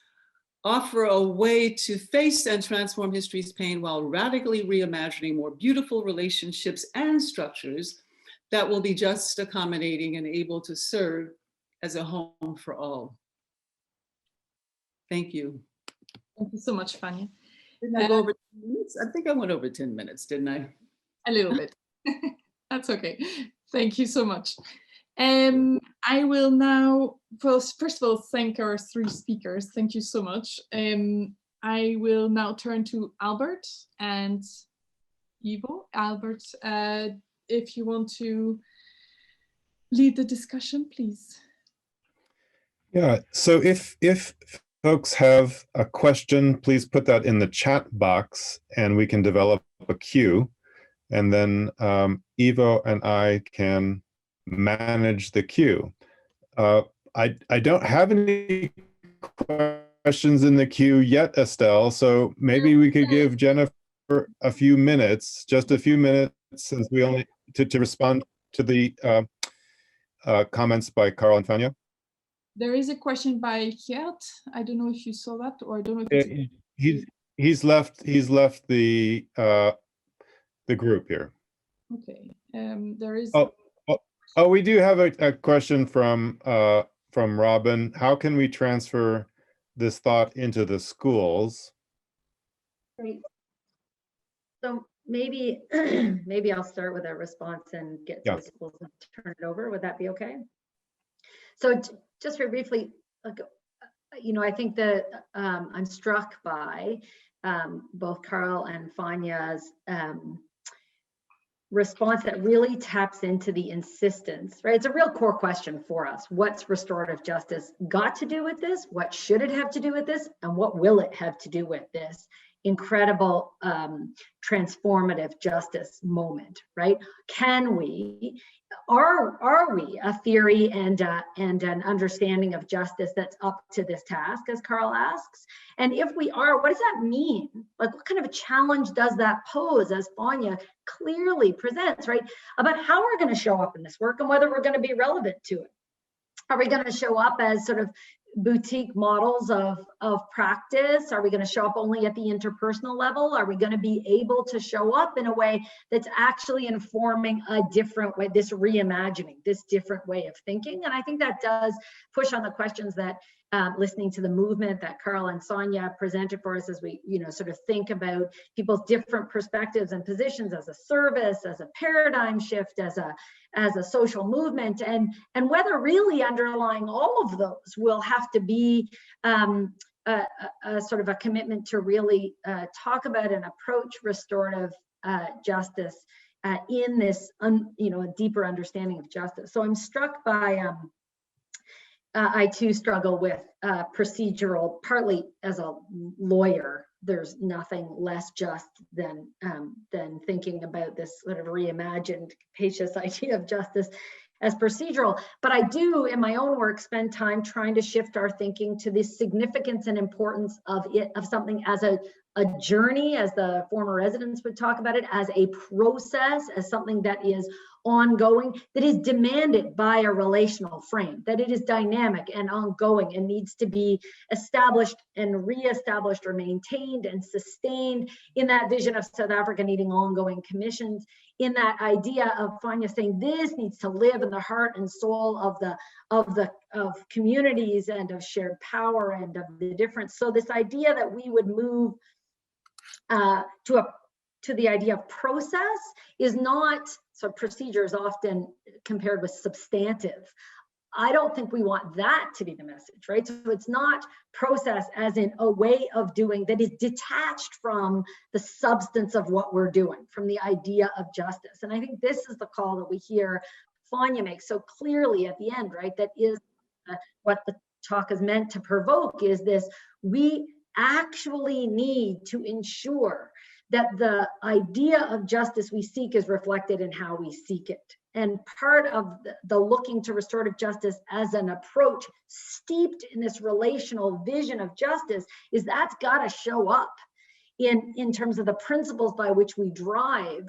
offer a way to face and transform history's pain while radically reimagining more beautiful relationships and structures that will be just, accommodating, and able to serve as a home for all. Thank you. Thank you so much, Fania. Didn't I go over 10 minutes? I think I went over 10 minutes, didn't I? A little bit. That's okay. Thank you so much. I will now, first of all, thank our three speakers. Thank you so much. I will now turn to Albert and Ivo. Albert, if you want to lead the discussion, please. Yeah, so if folks have a question, please put that in the chat box and we can develop a queue. And then Ivo and I can manage the queue. I don't have any questions in the queue yet, Estelle, so maybe we could give Jennifer a few minutes, just a few minutes, since we only to respond to the comments by Karl and Fania. There is a question by Gert. I don't know if you saw that, or I don't know if he's left the group here. Okay. There is. Oh, we do have a question from from Robin. How can we transfer this thought into the schools? Great. So maybe maybe I'll start with a response and get to the schools and turn it over. Would that be okay? So just very briefly, you know, I think that I'm struck by both Karl and Fania's response that really taps into the insistence, right? It's a real core question for us. What's restorative justice got to do with this? What should it have to do with this? And what will it have to do with this incredible transformative justice moment, right? Can we, are we a theory and an understanding of justice that's up to this task, as Karl asks? And if we are, what does that mean? Like, what kind of a challenge does that pose, as Fania clearly presents, right? About how we're going to show up in this work and whether we're going to be relevant to it. Are we going to show up as sort of boutique models of practice? Are we going to show up only at the interpersonal level? Are we going to be able to show up in a way that's actually informing a different way, this reimagining, this different way of thinking? And I think that does push on the questions that listening to the movement that Karl and Sonia presented for us as we, you know, sort of think about people's different perspectives and positions as a service, as a paradigm shift, as a social movement, and whether really underlying all of those will have to be a sort of a commitment to really talk about and approach restorative justice in this, you know, a deeper understanding of justice. So I'm struck by I too struggle with procedural, partly as a lawyer. There's nothing less just than thinking about this sort of reimagined, capacious idea of justice as procedural. But I do, in my own work, spend time trying to shift our thinking to the significance and importance of it, of something as a journey, as the former residents would talk about it, as a process, as something that is ongoing, that is demanded by a relational frame, that it is dynamic and ongoing and needs to be established and reestablished or maintained and sustained in that vision of South Africa needing ongoing commissions, in that idea of Fania saying this needs to live in the heart and soul of communities and of shared power and of the difference. So this idea that we would move to the idea of process is not, so procedure is often compared with substantive. I don't think we want that to be the message, right? So it's not process as in a way of doing that is detached from the substance of what we're doing, from the idea of justice. And I think this is the call that we hear Fania make so clearly at the end, right? That is what the talk is meant to provoke, is this: we actually need to ensure that the idea of justice we seek is reflected in how we seek it. And part of the looking to restorative justice as an approach steeped in this relational vision of justice is that's got to show up in terms of the principles by which we drive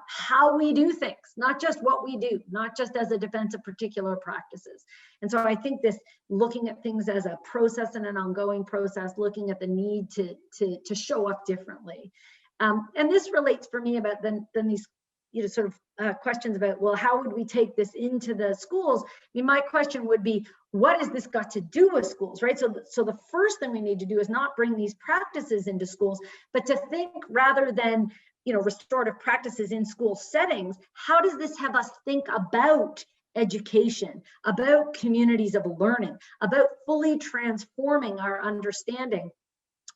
how we do things, not just what we do, not just as a defense of particular practices. And so I think this looking at things as a process and an ongoing process, looking at the need to show up differently. And this relates for me about then these, you know, sort of questions about, well, how would we take this into the schools? I mean, my question would be, what has this got to do with schools, right? So the first thing we need to do is not bring these practices into schools, but to think rather than, you know, restorative practices in school settings, how does this have us think about education, about communities of learning, about fully transforming our understanding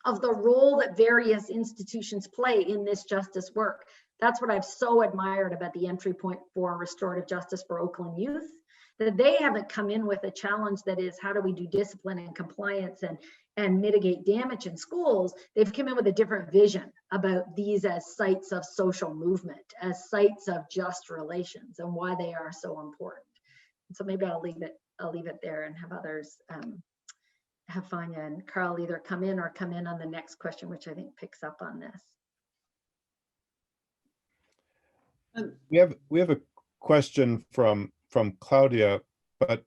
of the role that various institutions play in this justice work. That's what I've so admired about the entry point for restorative justice for Oakland youth, that they haven't come in with a challenge that is, how do we do discipline and compliance and mitigate damage in schools? They've come in with a different vision about these as sites of social movement, as sites of just relations, and why they are so important. And so maybe I'll leave it there and have others have Fania and Karl either come in on the next question, which I think picks up on this. We have a question from Claudia, but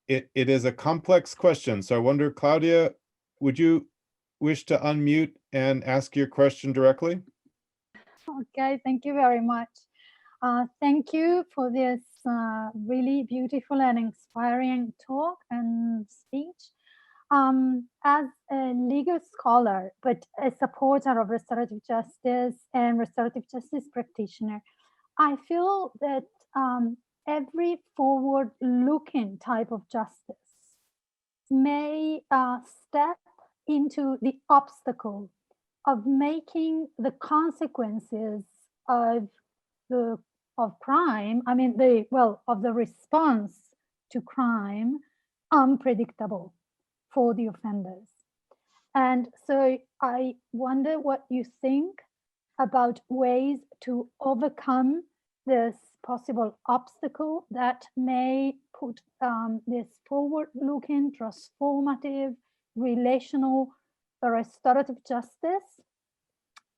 it is a complex question. So I wonder, Claudia, would you wish to unmute and ask your question directly? Okay, thank you very much. Thank you for this really beautiful and inspiring talk and speech. As a legal scholar, but a supporter of restorative justice and restorative justice practitioner, I feel that every forward-looking type of justice may step into the obstacle of making the consequences of crime, I mean of the response to crime, unpredictable for the offenders. And so I wonder what you think about ways to overcome this possible obstacle that may put this forward-looking, transformative, relational, restorative justice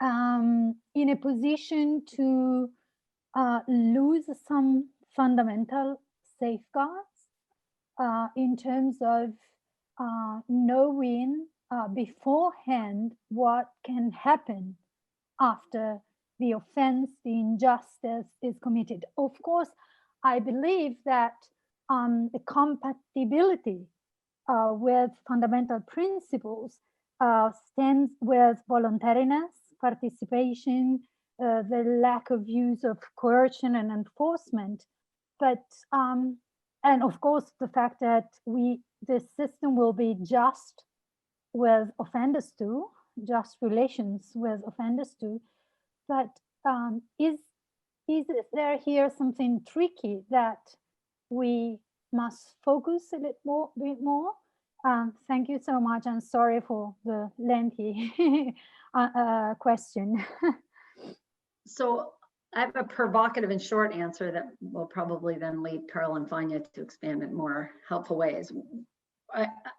in a position to lose some fundamental safeguards in terms of knowing beforehand what can happen after the offense, the injustice is committed. Of course, I believe that the compatibility with fundamental principles stands with voluntariness, participation, the lack of use of coercion and enforcement, but and of course the fact that this system will be just with offenders too, just relations with offenders too. But is there here something tricky that we must focus a bit more? Thank you so much, and sorry for the lengthy question. So I have a provocative and short answer that will probably then lead Karl and Fania to expand in more helpful ways.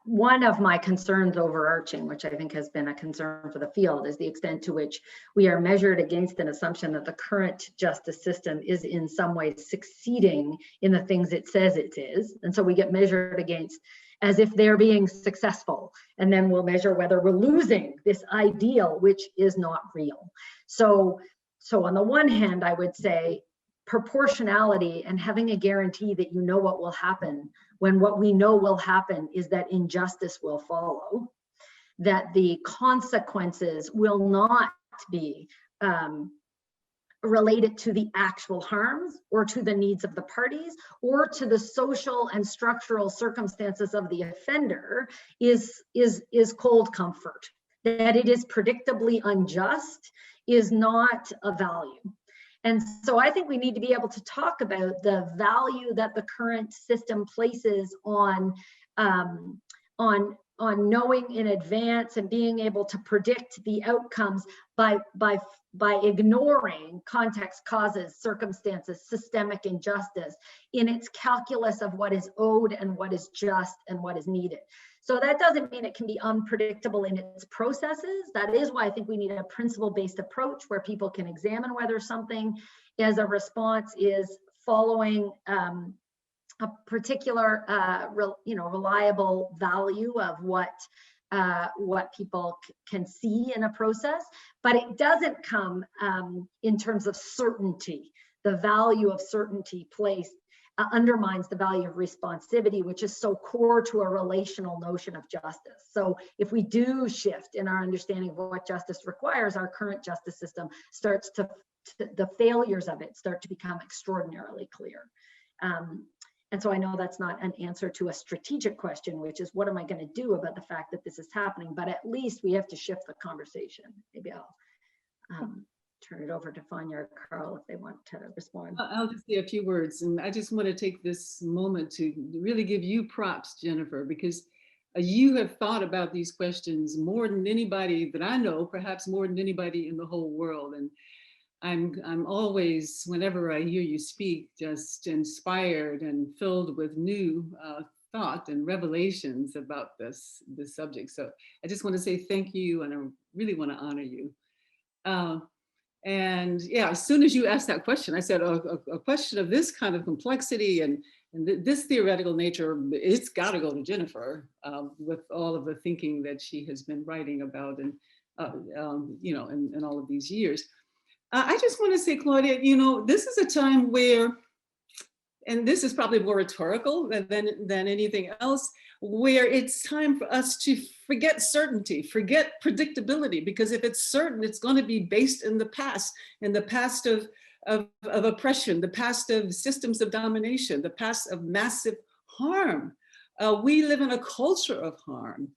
One of my concerns overarching, which I think has been a concern for the field, is the extent to which we are measured against an assumption that the current justice system is in some way succeeding in the things it says it is. And so we get measured against as if they're being successful. And then we'll measure whether we're losing this ideal, which is not real. So on the one hand, I would say proportionality and having a guarantee that you know what will happen when what we know will happen is that injustice will follow, that the consequences will not be related to the actual harms or to the needs of the parties or to the social and structural circumstances of the offender is cold comfort. That it is predictably unjust is not a value. And so I think we need to be able to talk about the value that the current system places on knowing in advance and being able to predict the outcomes by ignoring context, causes, circumstances, systemic injustice in its calculus of what is owed and what is just and what is needed. So that doesn't mean it can be unpredictable in its processes. That is why I think we need a principle-based approach where people can examine whether something as a response is following a particular reliable value of what people can see in a process, but it doesn't come in terms of certainty. The value of certainty placed undermines the value of responsivity, which is so core to a relational notion of justice. So if we do shift in our understanding of what justice requires, our current justice system starts to the failures of it start to become extraordinarily clear. And so I know that's not an answer to a strategic question, which is what am I going to do about the fact that this is happening? But at least we have to shift the conversation. Maybe I'll turn it over to Fania or Karl if they want to respond. I'll just say a few words, and I just want to take this moment to really give you props, Jennifer, because you have thought about these questions more than anybody that I know, perhaps more than anybody in the whole world. And I'm always, whenever I hear you speak, just inspired and filled with new thought and revelations about this subject. So I just want to say thank you, and I really want to honor you. And yeah, as soon as you asked that question, I said, a question of this kind of complexity and this theoretical nature, it's got to go to Jennifer with all of the thinking that she has been writing about and in all of these years. I just want to say, Claudia, you know, this is a time where, and this is probably more rhetorical than anything else, where it's time for us to forget certainty, forget predictability, because if it's certain, it's going to be based in the past of oppression, the past of systems of domination, the past of massive harm. We live in a culture of harm,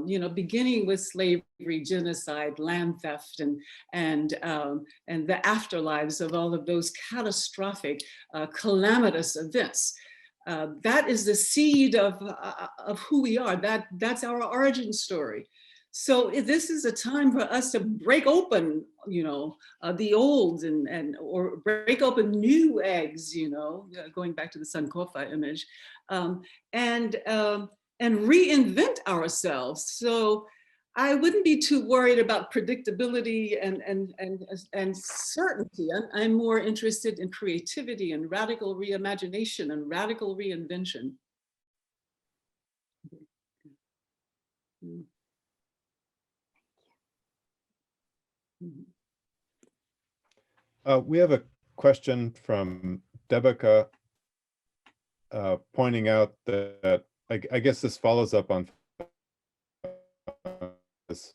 you know, beginning with slavery, genocide, land theft, and the afterlives of all of those catastrophic, calamitous events. That is the seed of who we are. That's our origin story. So this is a time for us to break open, you know, the old or break open new eggs, you know, going back to the Sankofa image, and reinvent ourselves. So I wouldn't be too worried about predictability and certainty. I'm more interested in creativity and radical reimagination and radical reinvention. We have a question from Debika pointing out that I guess this follows up on this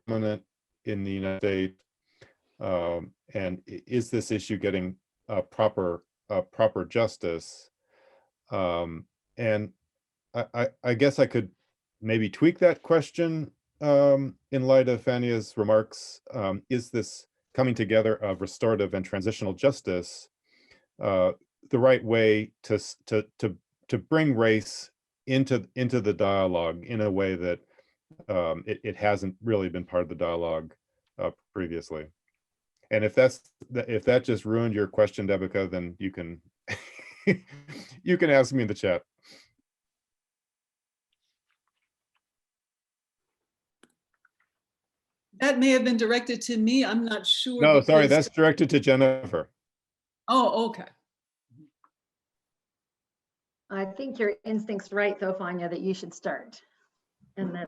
prominent in the United States, and is this issue getting proper justice? And I guess I could maybe tweak that question in light of Fania's remarks. Is this coming together of restorative and transitional justice the right way to bring race into the dialogue in a way that it hasn't really been part of the dialogue previously? And if that just ruined your question, Debika, then you can you can ask me in the chat. That may have been directed to me. I'm not sure. No, sorry, that's directed to Jennifer. Oh, okay. I think your instinct's right, though, Fania, that you should start. And then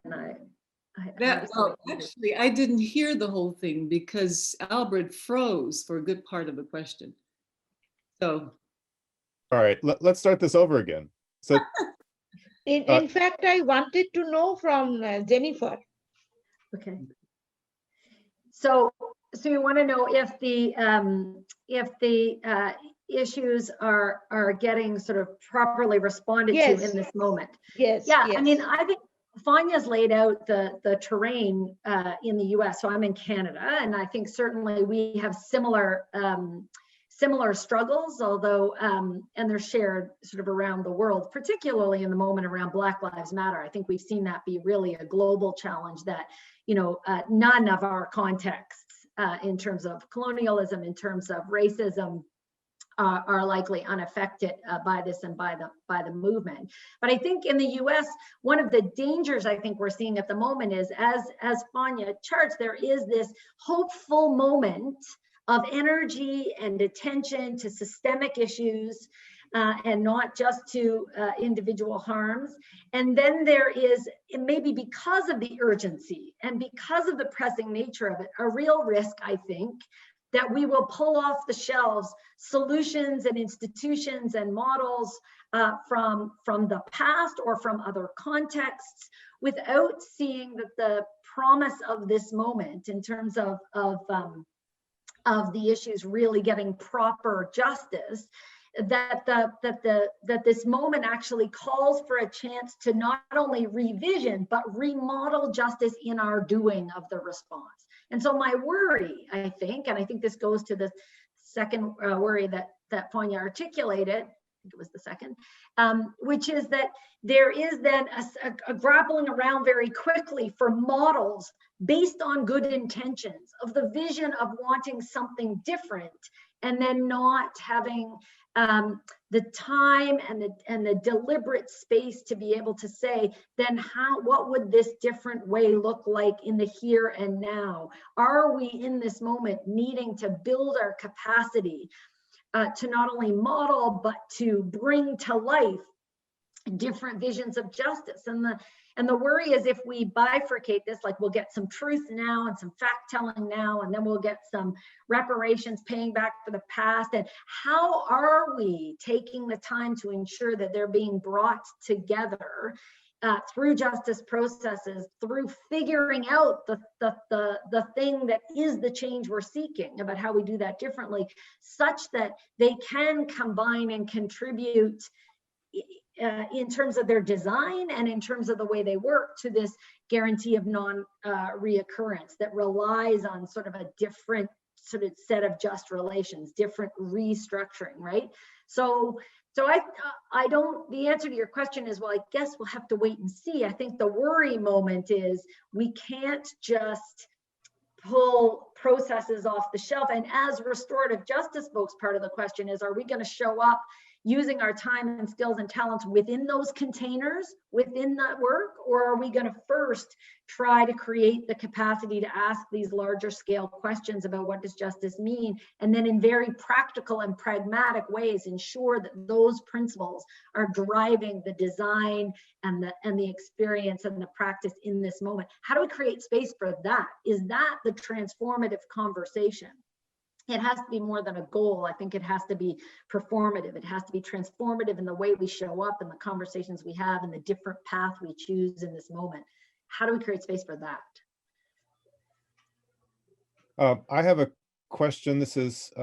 actually, I didn't hear the whole thing because Albert froze for a good part of the question. So. All right, let's start this over again. So, in fact, I wanted to know from Jennifer. Okay. So you want to know if the issues are getting sort of properly responded to in this moment. Yes. Yeah. Yes. I mean, I think Fania's laid out the terrain in the US. So I'm in Canada, and I think certainly we have similar struggles, although and they're shared sort of around the world, particularly in the moment around Black Lives Matter. I think we've seen that be really a global challenge that, you know, none of our contexts in terms of colonialism, in terms of racism, are likely unaffected by this and by the movement. But I think in the US, one of the dangers I think we're seeing at the moment is, as Fania charts, there is this hopeful moment of energy and attention to systemic issues and not just to individual harms. And then there is, maybe because of the urgency and because of the pressing nature of it, a real risk, I think, that we will pull off the shelves solutions and institutions and models from the past or from other contexts without seeing that the promise of this moment in terms of the issues really getting proper justice, that this moment actually calls for a chance to not only revision but remodel justice in our doing of the response. And so my worry, I think, and I think this goes to the second worry that Fania articulated, I think it was the second, which is that there is then a grappling around very quickly for models based on good intentions of the vision of wanting something different, and then not having the time and the deliberate space to be able to say, then what would this different way look like in the here and now? Are we in this moment needing to build our capacity to not only model, but to bring to life different visions of justice. And the worry is if we bifurcate this, like we'll get some truth now and some fact telling now, and then we'll get some reparations, paying back for the past. And how are we taking the time to ensure that they're being brought together through justice processes, through figuring out the thing that is the change we're seeking, about how we do that differently, such that they can combine and contribute in terms of their design and in terms of the way they work to this guarantee of non-reoccurrence that relies on sort of a different sort of set of just relations, different restructuring, right? So I don't, the answer to your question is, well, I guess we'll have to wait and see. I think the worry moment is we can't just pull processes off the shelf. And as restorative justice folks, part of the question is, are we going to show up using our time and skills and talents within those containers, within that work? Or are we going to first try to create the capacity to ask these larger scale questions about what does justice mean? And then in very practical and pragmatic ways, ensure that those principles are driving the design and the experience and the practice in this moment. How do we create space for that? Is that the transformative conversation? It has to be more than a goal. I think it has to be performative. It has to be transformative in the way we show up and the conversations we have and the different path we choose in this moment. How do we create space for that? I have a question. This is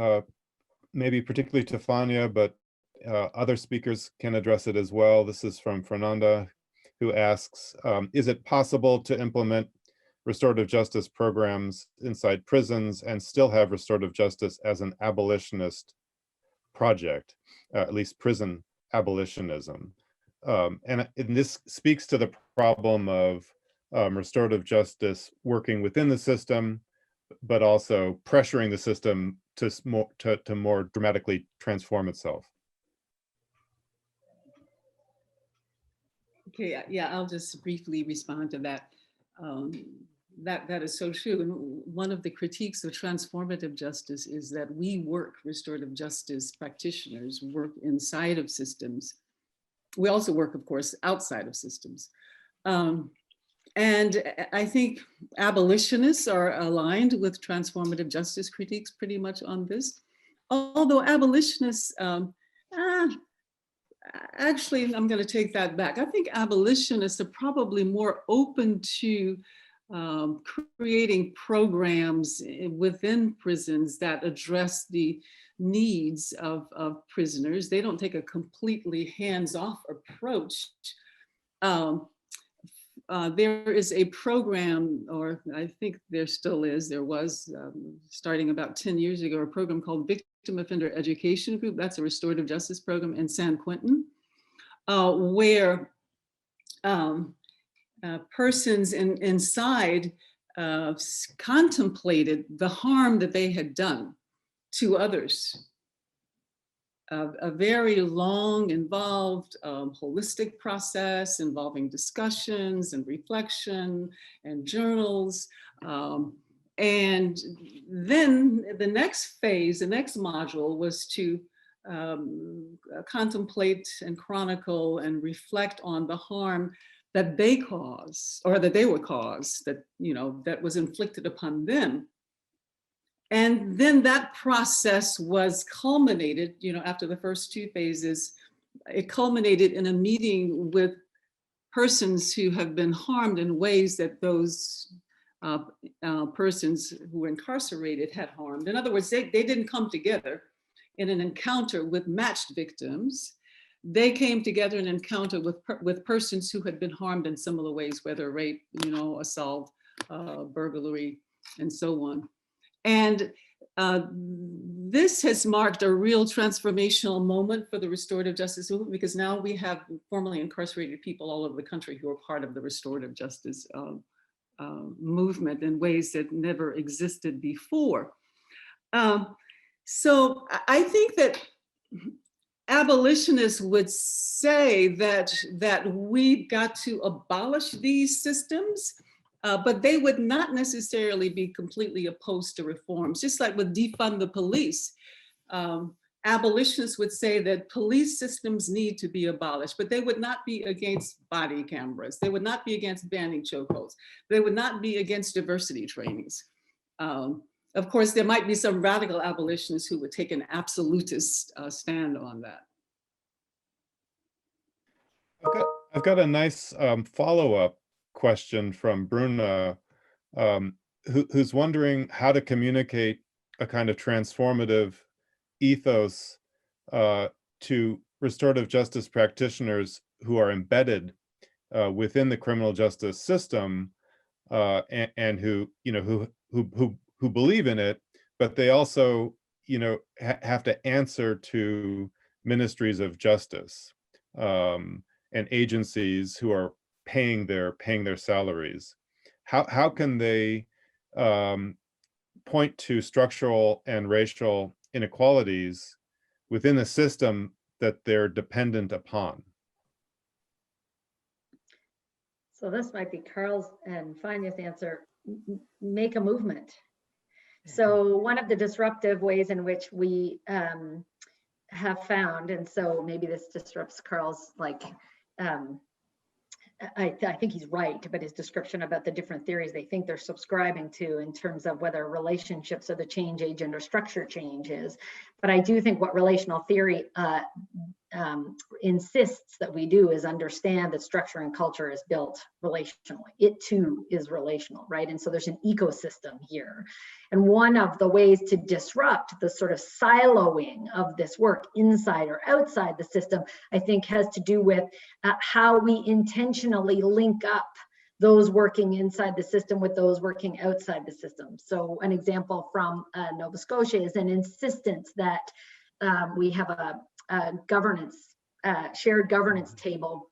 maybe particularly to Fania, but other speakers can address it as well. This is from Fernanda, who asks, is it possible to implement restorative justice programs inside prisons and still have restorative justice as an abolitionist project, at least prison abolitionism? And this speaks to the problem of restorative justice working within the system, but also pressuring the system to more dramatically transform itself. Okay, yeah, I'll just briefly respond to that. That is so true. And one of the critiques of transformative justice is that we restorative justice practitioners work inside of systems. We also work, of course, outside of systems. And I think abolitionists are aligned with transformative justice critiques pretty much on this. Although abolitionists, actually, I'm going to take that back. I think abolitionists are probably more open to creating programs within prisons that address the needs of prisoners. They don't take a completely hands-off approach. There is a program, or I think there still is, there was starting about 10 years ago, a program called Victim Offender Education Group. That's a restorative justice program in San Quentin, where persons inside contemplated the harm that they had done to others. A very long, involved, holistic process involving discussions and reflection and journals. And then the next phase, the next module was to contemplate and chronicle and reflect on the harm that they caused, or that they would cause, that, you know, that was inflicted upon them. And then that process was culminated, you know, after the first two phases, it culminated in a meeting with persons who have been harmed in ways that those persons who were incarcerated had harmed. In other words, they didn't come together in an encounter with matched victims. They came together in an encounter with persons who had been harmed in similar ways, whether rape, you know, assault, burglary, and so on. And this has marked a real transformational moment for the restorative justice movement, because now we have formerly incarcerated people all over the country who are part of the restorative justice movement in ways that never existed before. So I think that abolitionists would say that we've got to abolish these systems, but they would not necessarily be completely opposed to reforms. Just like with defund the police, abolitionists would say that police systems need to be abolished, but they would not be against body cameras. They would not be against banning chokeholds. They would not be against diversity trainings. Of course, there might be some radical abolitionists who would take an absolutist stand on that. I've got a nice follow-up question from Bruna, who's wondering how to communicate a kind of transformative ethos to restorative justice practitioners who are embedded within the criminal justice system and who, you know, who believe in it, but they also, you know, have to answer to ministries of justice and agencies who are paying their salaries. How can they point to structural and racial inequalities within a system that they're dependent upon? So this might be Karl's and Fania's answer: make a movement. So one of the disruptive ways in which we have found, and so maybe this disrupts Karl's, like, I think he's right, but his description about the different theories they think they're subscribing to in terms of whether relationships are the change agent or structure change is. But I do think what relational theory insists that we do is understand that structure and culture is built relationally. It too is relational, right? And so there's an ecosystem here. And one of the ways to disrupt the sort of siloing of this work inside or outside the system, I think, has to do with how we intentionally link up those working inside the system with those working outside the system. So an example from Nova Scotia is an insistence that we have a shared governance table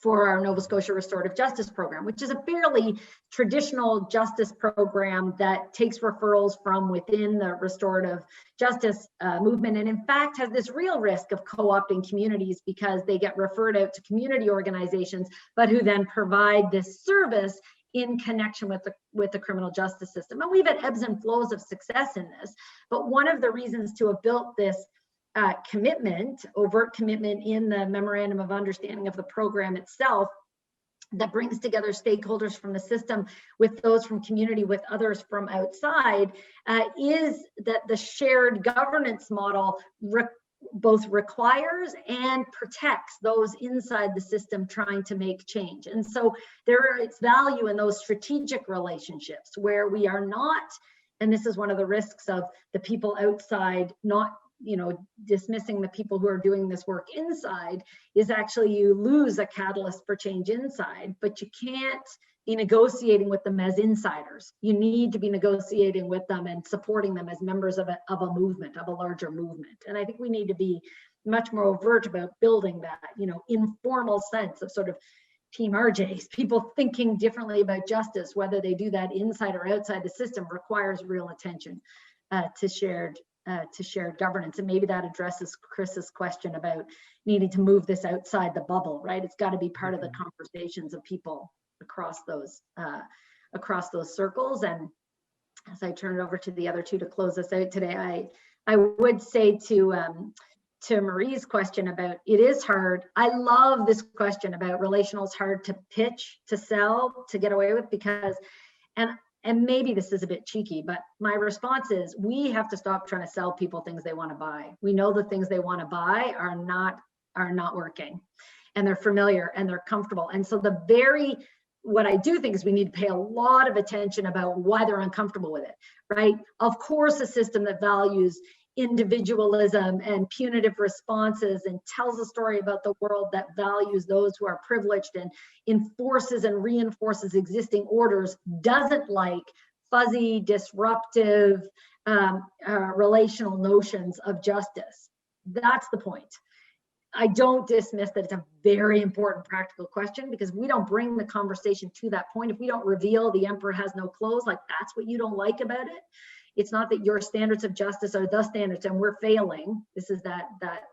for our Nova Scotia Restorative Justice program, which is a fairly traditional justice program that takes referrals from within the restorative justice movement, and in fact has this real risk of co-opting communities because they get referred out to community organizations, but who then provide this service in connection with the criminal justice system. And we've had ebbs and flows of success in this, but one of the reasons to have built this commitment, overt commitment in the memorandum of understanding of the program itself, that brings together stakeholders from the system with those from community, with others from outside, is that the shared governance model both requires and protects those inside the system trying to make change. And so there is value in those strategic relationships where we are not, and this is one of the risks of the people outside not, you know, dismissing the people who are doing this work inside, is actually you lose a catalyst for change inside, but you can't be negotiating with them as insiders. You need to be negotiating with them and supporting them as members of a movement, of a larger movement. And I think we need to be much more overt about building that, you know, informal sense of sort of Team RJs, people thinking differently about justice, whether they do that inside or outside the system, requires real attention to shared governance. And maybe that addresses Chris's question about needing to move this outside the bubble, right? It's got to be part of the conversations of people across those circles. And as I turn it over to the other two to close us out today, I would say to Marie's question about it is hard. I love this question about relational is hard to pitch, to sell, to get away with, because, and maybe this is a bit cheeky, but my response is we have to stop trying to sell people things they want to buy. We know the things they want to buy are not working, and they're familiar and they're comfortable. And so what I do think is we need to pay a lot of attention about why they're uncomfortable with it, right? Of course, a system that values individualism and punitive responses and tells a story about the world that values those who are privileged and enforces and reinforces existing orders doesn't like fuzzy, disruptive, relational notions of justice. That's the point. I don't dismiss that it's a very important practical question, because we don't bring the conversation to that point. If we don't reveal the emperor has no clothes, like that's what you don't like about it. It's not that your standards of justice are the standards and we're failing. This is that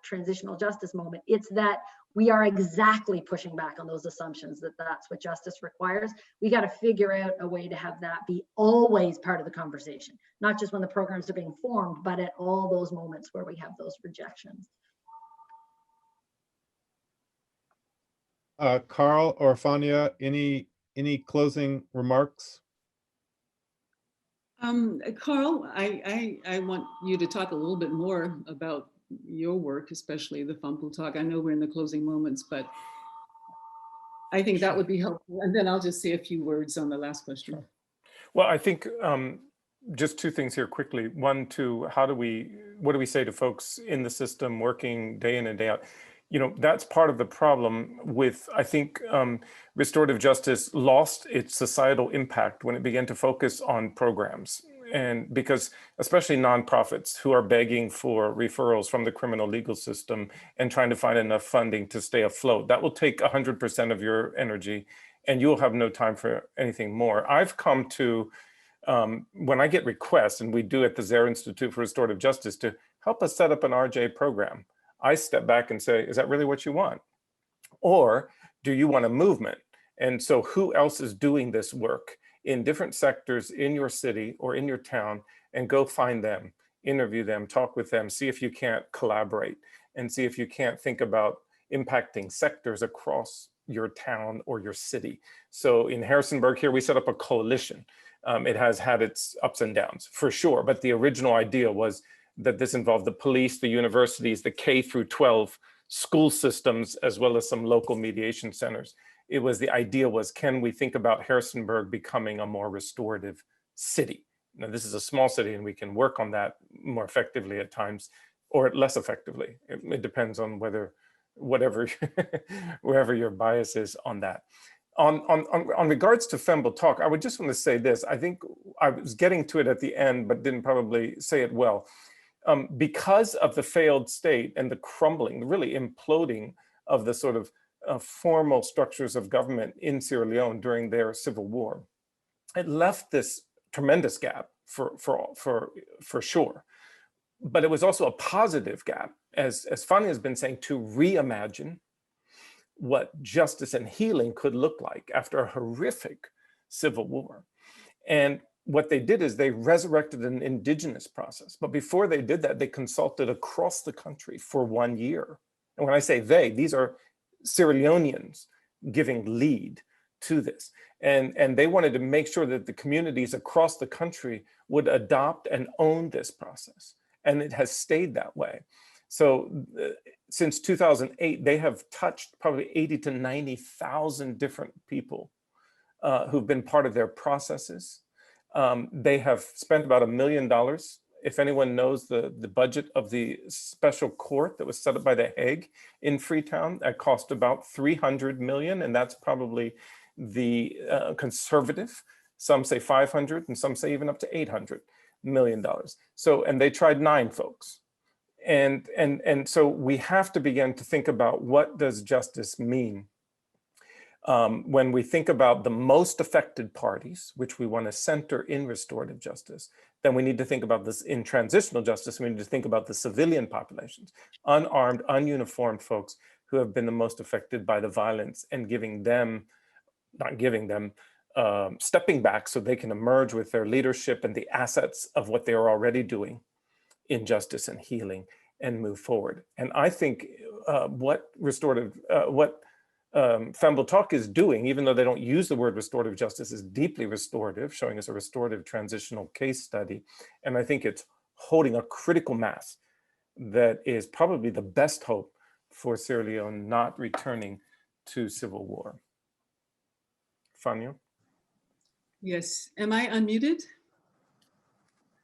transitional justice moment. It's that we are exactly pushing back on those assumptions that that's what justice requires. We got to figure out a way to have that be always part of the conversation, not just when the programs are being formed, but at all those moments where we have those rejections. Karl or Fania, any closing remarks? Karl, I want you to talk a little bit more about your work, especially the FAMPU talk. I know we're in the closing moments, but I think that would be helpful. And then I'll just say a few words on the last question. Sure. Well, I think just two things here quickly. One, two, what do we say to folks in the system working day in and day out? You know, that's part of the problem with, I think, restorative justice lost its societal impact when it began to focus on programs. And because especially nonprofits who are begging for referrals from the criminal legal system and trying to find enough funding to stay afloat, that will take 100% of your energy and you'll have no time for anything more. I've come to, when I get requests, and we do at the Zare Institute for Restorative Justice, to help us set up an RJ program, I step back and say, is that really what you want? Or do you want a movement? And so who else is doing this work in different sectors in your city or in your town, and go find them, interview them, talk with them, see if you can't collaborate, and see if you can't think about impacting sectors across your town or your city. So in Harrisonburg here, we set up a coalition. It has had its ups and downs for sure, but the original idea was that this involved the police, the universities, the K through 12 school systems, as well as some local mediation centers. The idea was, can we think about Harrisonburg becoming a more restorative city? Now, this is a small city and we can work on that more effectively at times, or less effectively. It depends on wherever your bias is on that. On regards to Femble Talk, I would just want to say this. I think I was getting to it at the end, but didn't probably say it well. Because of the failed state and the crumbling, the really imploding of the sort of formal structures of government in Sierra Leone during their civil war, it left this tremendous gap for sure. But it was also a positive gap, as Fania has been saying, to reimagine what justice and healing could look like after a horrific civil war. And what they did is they resurrected an indigenous process. But before they did that, they consulted across the country for 1 year. And when I say they, these are Sierra Leoneans giving lead to this. And they wanted to make sure that the communities across the country would adopt and own this process. And it has stayed that way. So since 2008, they have touched probably 80 to 90,000 different people who've been part of their processes. They have spent about $1 million. If anyone knows the budget of the special court that was set up by The Hague in Freetown, that cost about $300 million, and that's probably the conservative. Some say 500, and some say even up to $800 million. So, and they tried 9 folks. And so we have to begin to think about, what does justice mean? When we think about the most affected parties, which we want to center in restorative justice, then we need to think about this in transitional justice. We need to think about the civilian populations, unarmed, ununiformed folks who have been the most affected by the violence, and stepping back so they can emerge with their leadership and the assets of what they are already doing in justice and healing and move forward. And I think what Femble Talk is doing, even though they don't use the word restorative justice, is deeply restorative, showing us a restorative transitional case study. And I think it's holding a critical mass that is probably the best hope for Sierra Leone not returning to civil war. Fania? Yes, am I unmuted?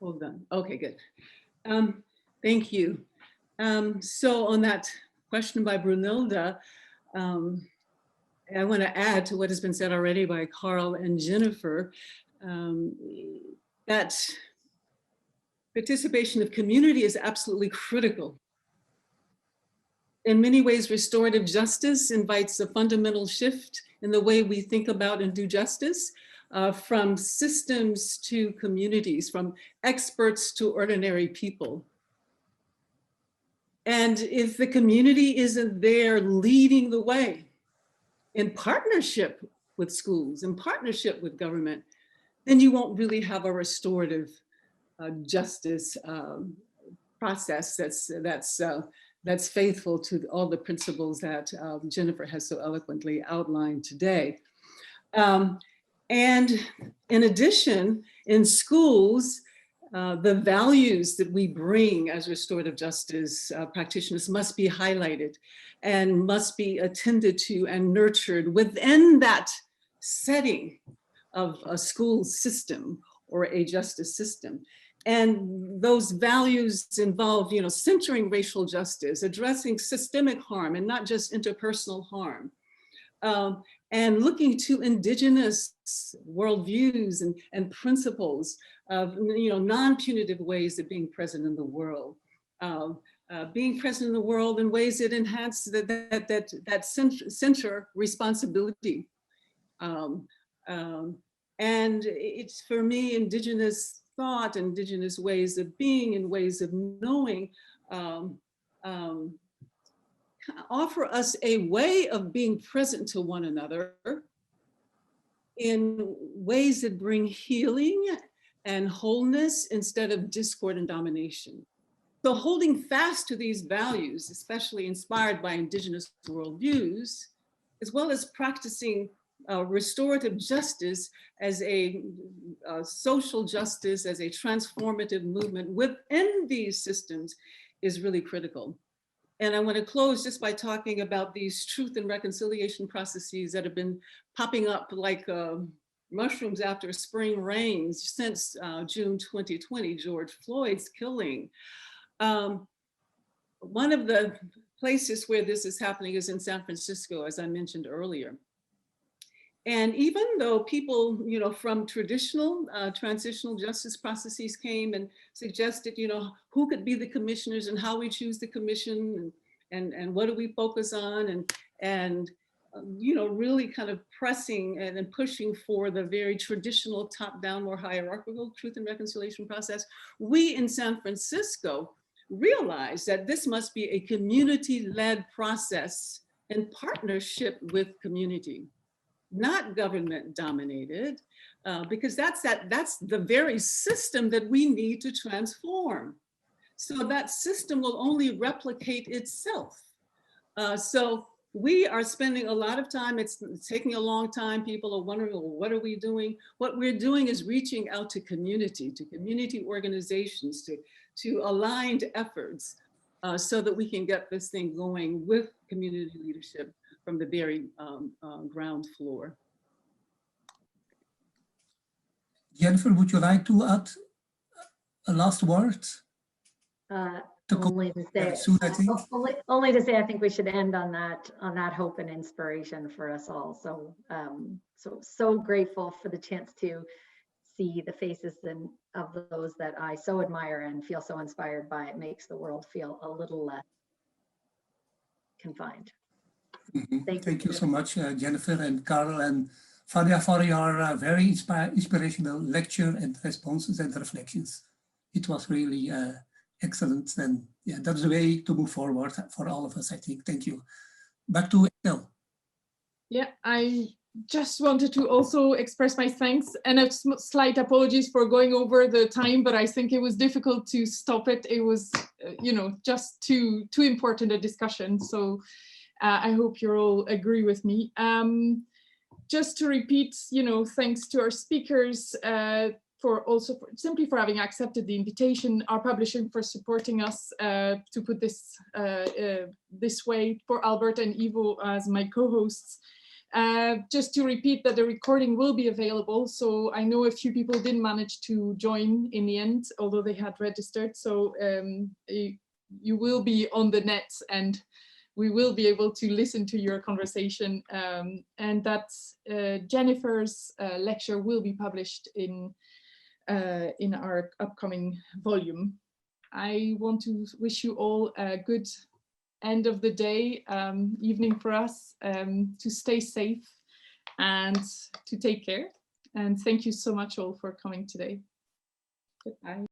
Hold on, okay, good. Thank you. So on that question by Brunilda, I want to add to what has been said already by Karl and Jennifer, that participation of community is absolutely critical. In many ways, restorative justice invites a fundamental shift in the way we think about and do justice, from systems to communities, from experts to ordinary people. And if the community isn't there leading the way in partnership with schools, in partnership with government, then you won't really have a restorative justice process that's faithful to all the principles that Jennifer has so eloquently outlined today. And in addition, in schools, the values that we bring as restorative justice practitioners must be highlighted and must be attended to and nurtured within that setting of a school system or a justice system. And those values involve, centering racial justice, addressing systemic harm and not just interpersonal harm, and looking to indigenous worldviews and principles of, non-punitive ways of being present in the world. Being present in the world in ways that enhance that center responsibility. And it's, for me, indigenous thought, indigenous ways of being and ways of knowing offer us a way of being present to one another in ways that bring healing and wholeness instead of discord and domination. So holding fast to these values, especially inspired by indigenous worldviews, as well as practicing restorative justice as a social justice, as a transformative movement within these systems, is really critical. And I want to close just by talking about these truth and reconciliation processes that have been popping up like mushrooms after spring rains since June 2020, George Floyd's killing. One of the places where this is happening is in San Francisco, as I mentioned earlier. And even though people, from traditional transitional justice processes came and suggested, who could be the commissioners and how we choose the commission and what do we focus on and really kind of pressing and pushing for the very traditional top-down, more hierarchical truth and reconciliation process, we in San Francisco realized that this must be a community-led process in partnership with community, not government dominated, because that's the very system that we need to transform. So that system will only replicate itself. So we are spending a lot of time, it's taking a long time. People are wondering, well, what are we doing? What we're doing is reaching out to community organizations, to aligned efforts so that we can get this thing going with community leadership from the very ground floor. Jennifer, would you like to add a last word? Only to say, I think we should end on that hope and inspiration for us all. So, so grateful for the chance to see the faces of those that I so admire and feel so inspired by. It makes the world feel a little less confined. Mm-hmm. Thank you so much, Jennifer and Karl and Fania, for your very inspirational lecture and responses and reflections. It was really excellent, and yeah, that's the way to move forward for all of us, I think. Thank you. Back to Estelle. Yeah, I just wanted to also express my thanks and a slight apologies for going over the time, but I think it was difficult to stop it. It was, just too important a discussion. So I hope you all agree with me. Just to repeat, thanks to our speakers simply for having accepted the invitation, our publishing for supporting us to put this this way, for Albert and Ivo as my co-hosts. Just to repeat that the recording will be available. So I know a few people didn't manage to join in the end, although they had registered. So you will be on the net and we will be able to listen to your conversation, and that Jennifer's lecture will be published in our upcoming volume. I want to wish you all a good end of the day, evening for us, to stay safe and to take care. And thank you so much all for coming today. Goodbye.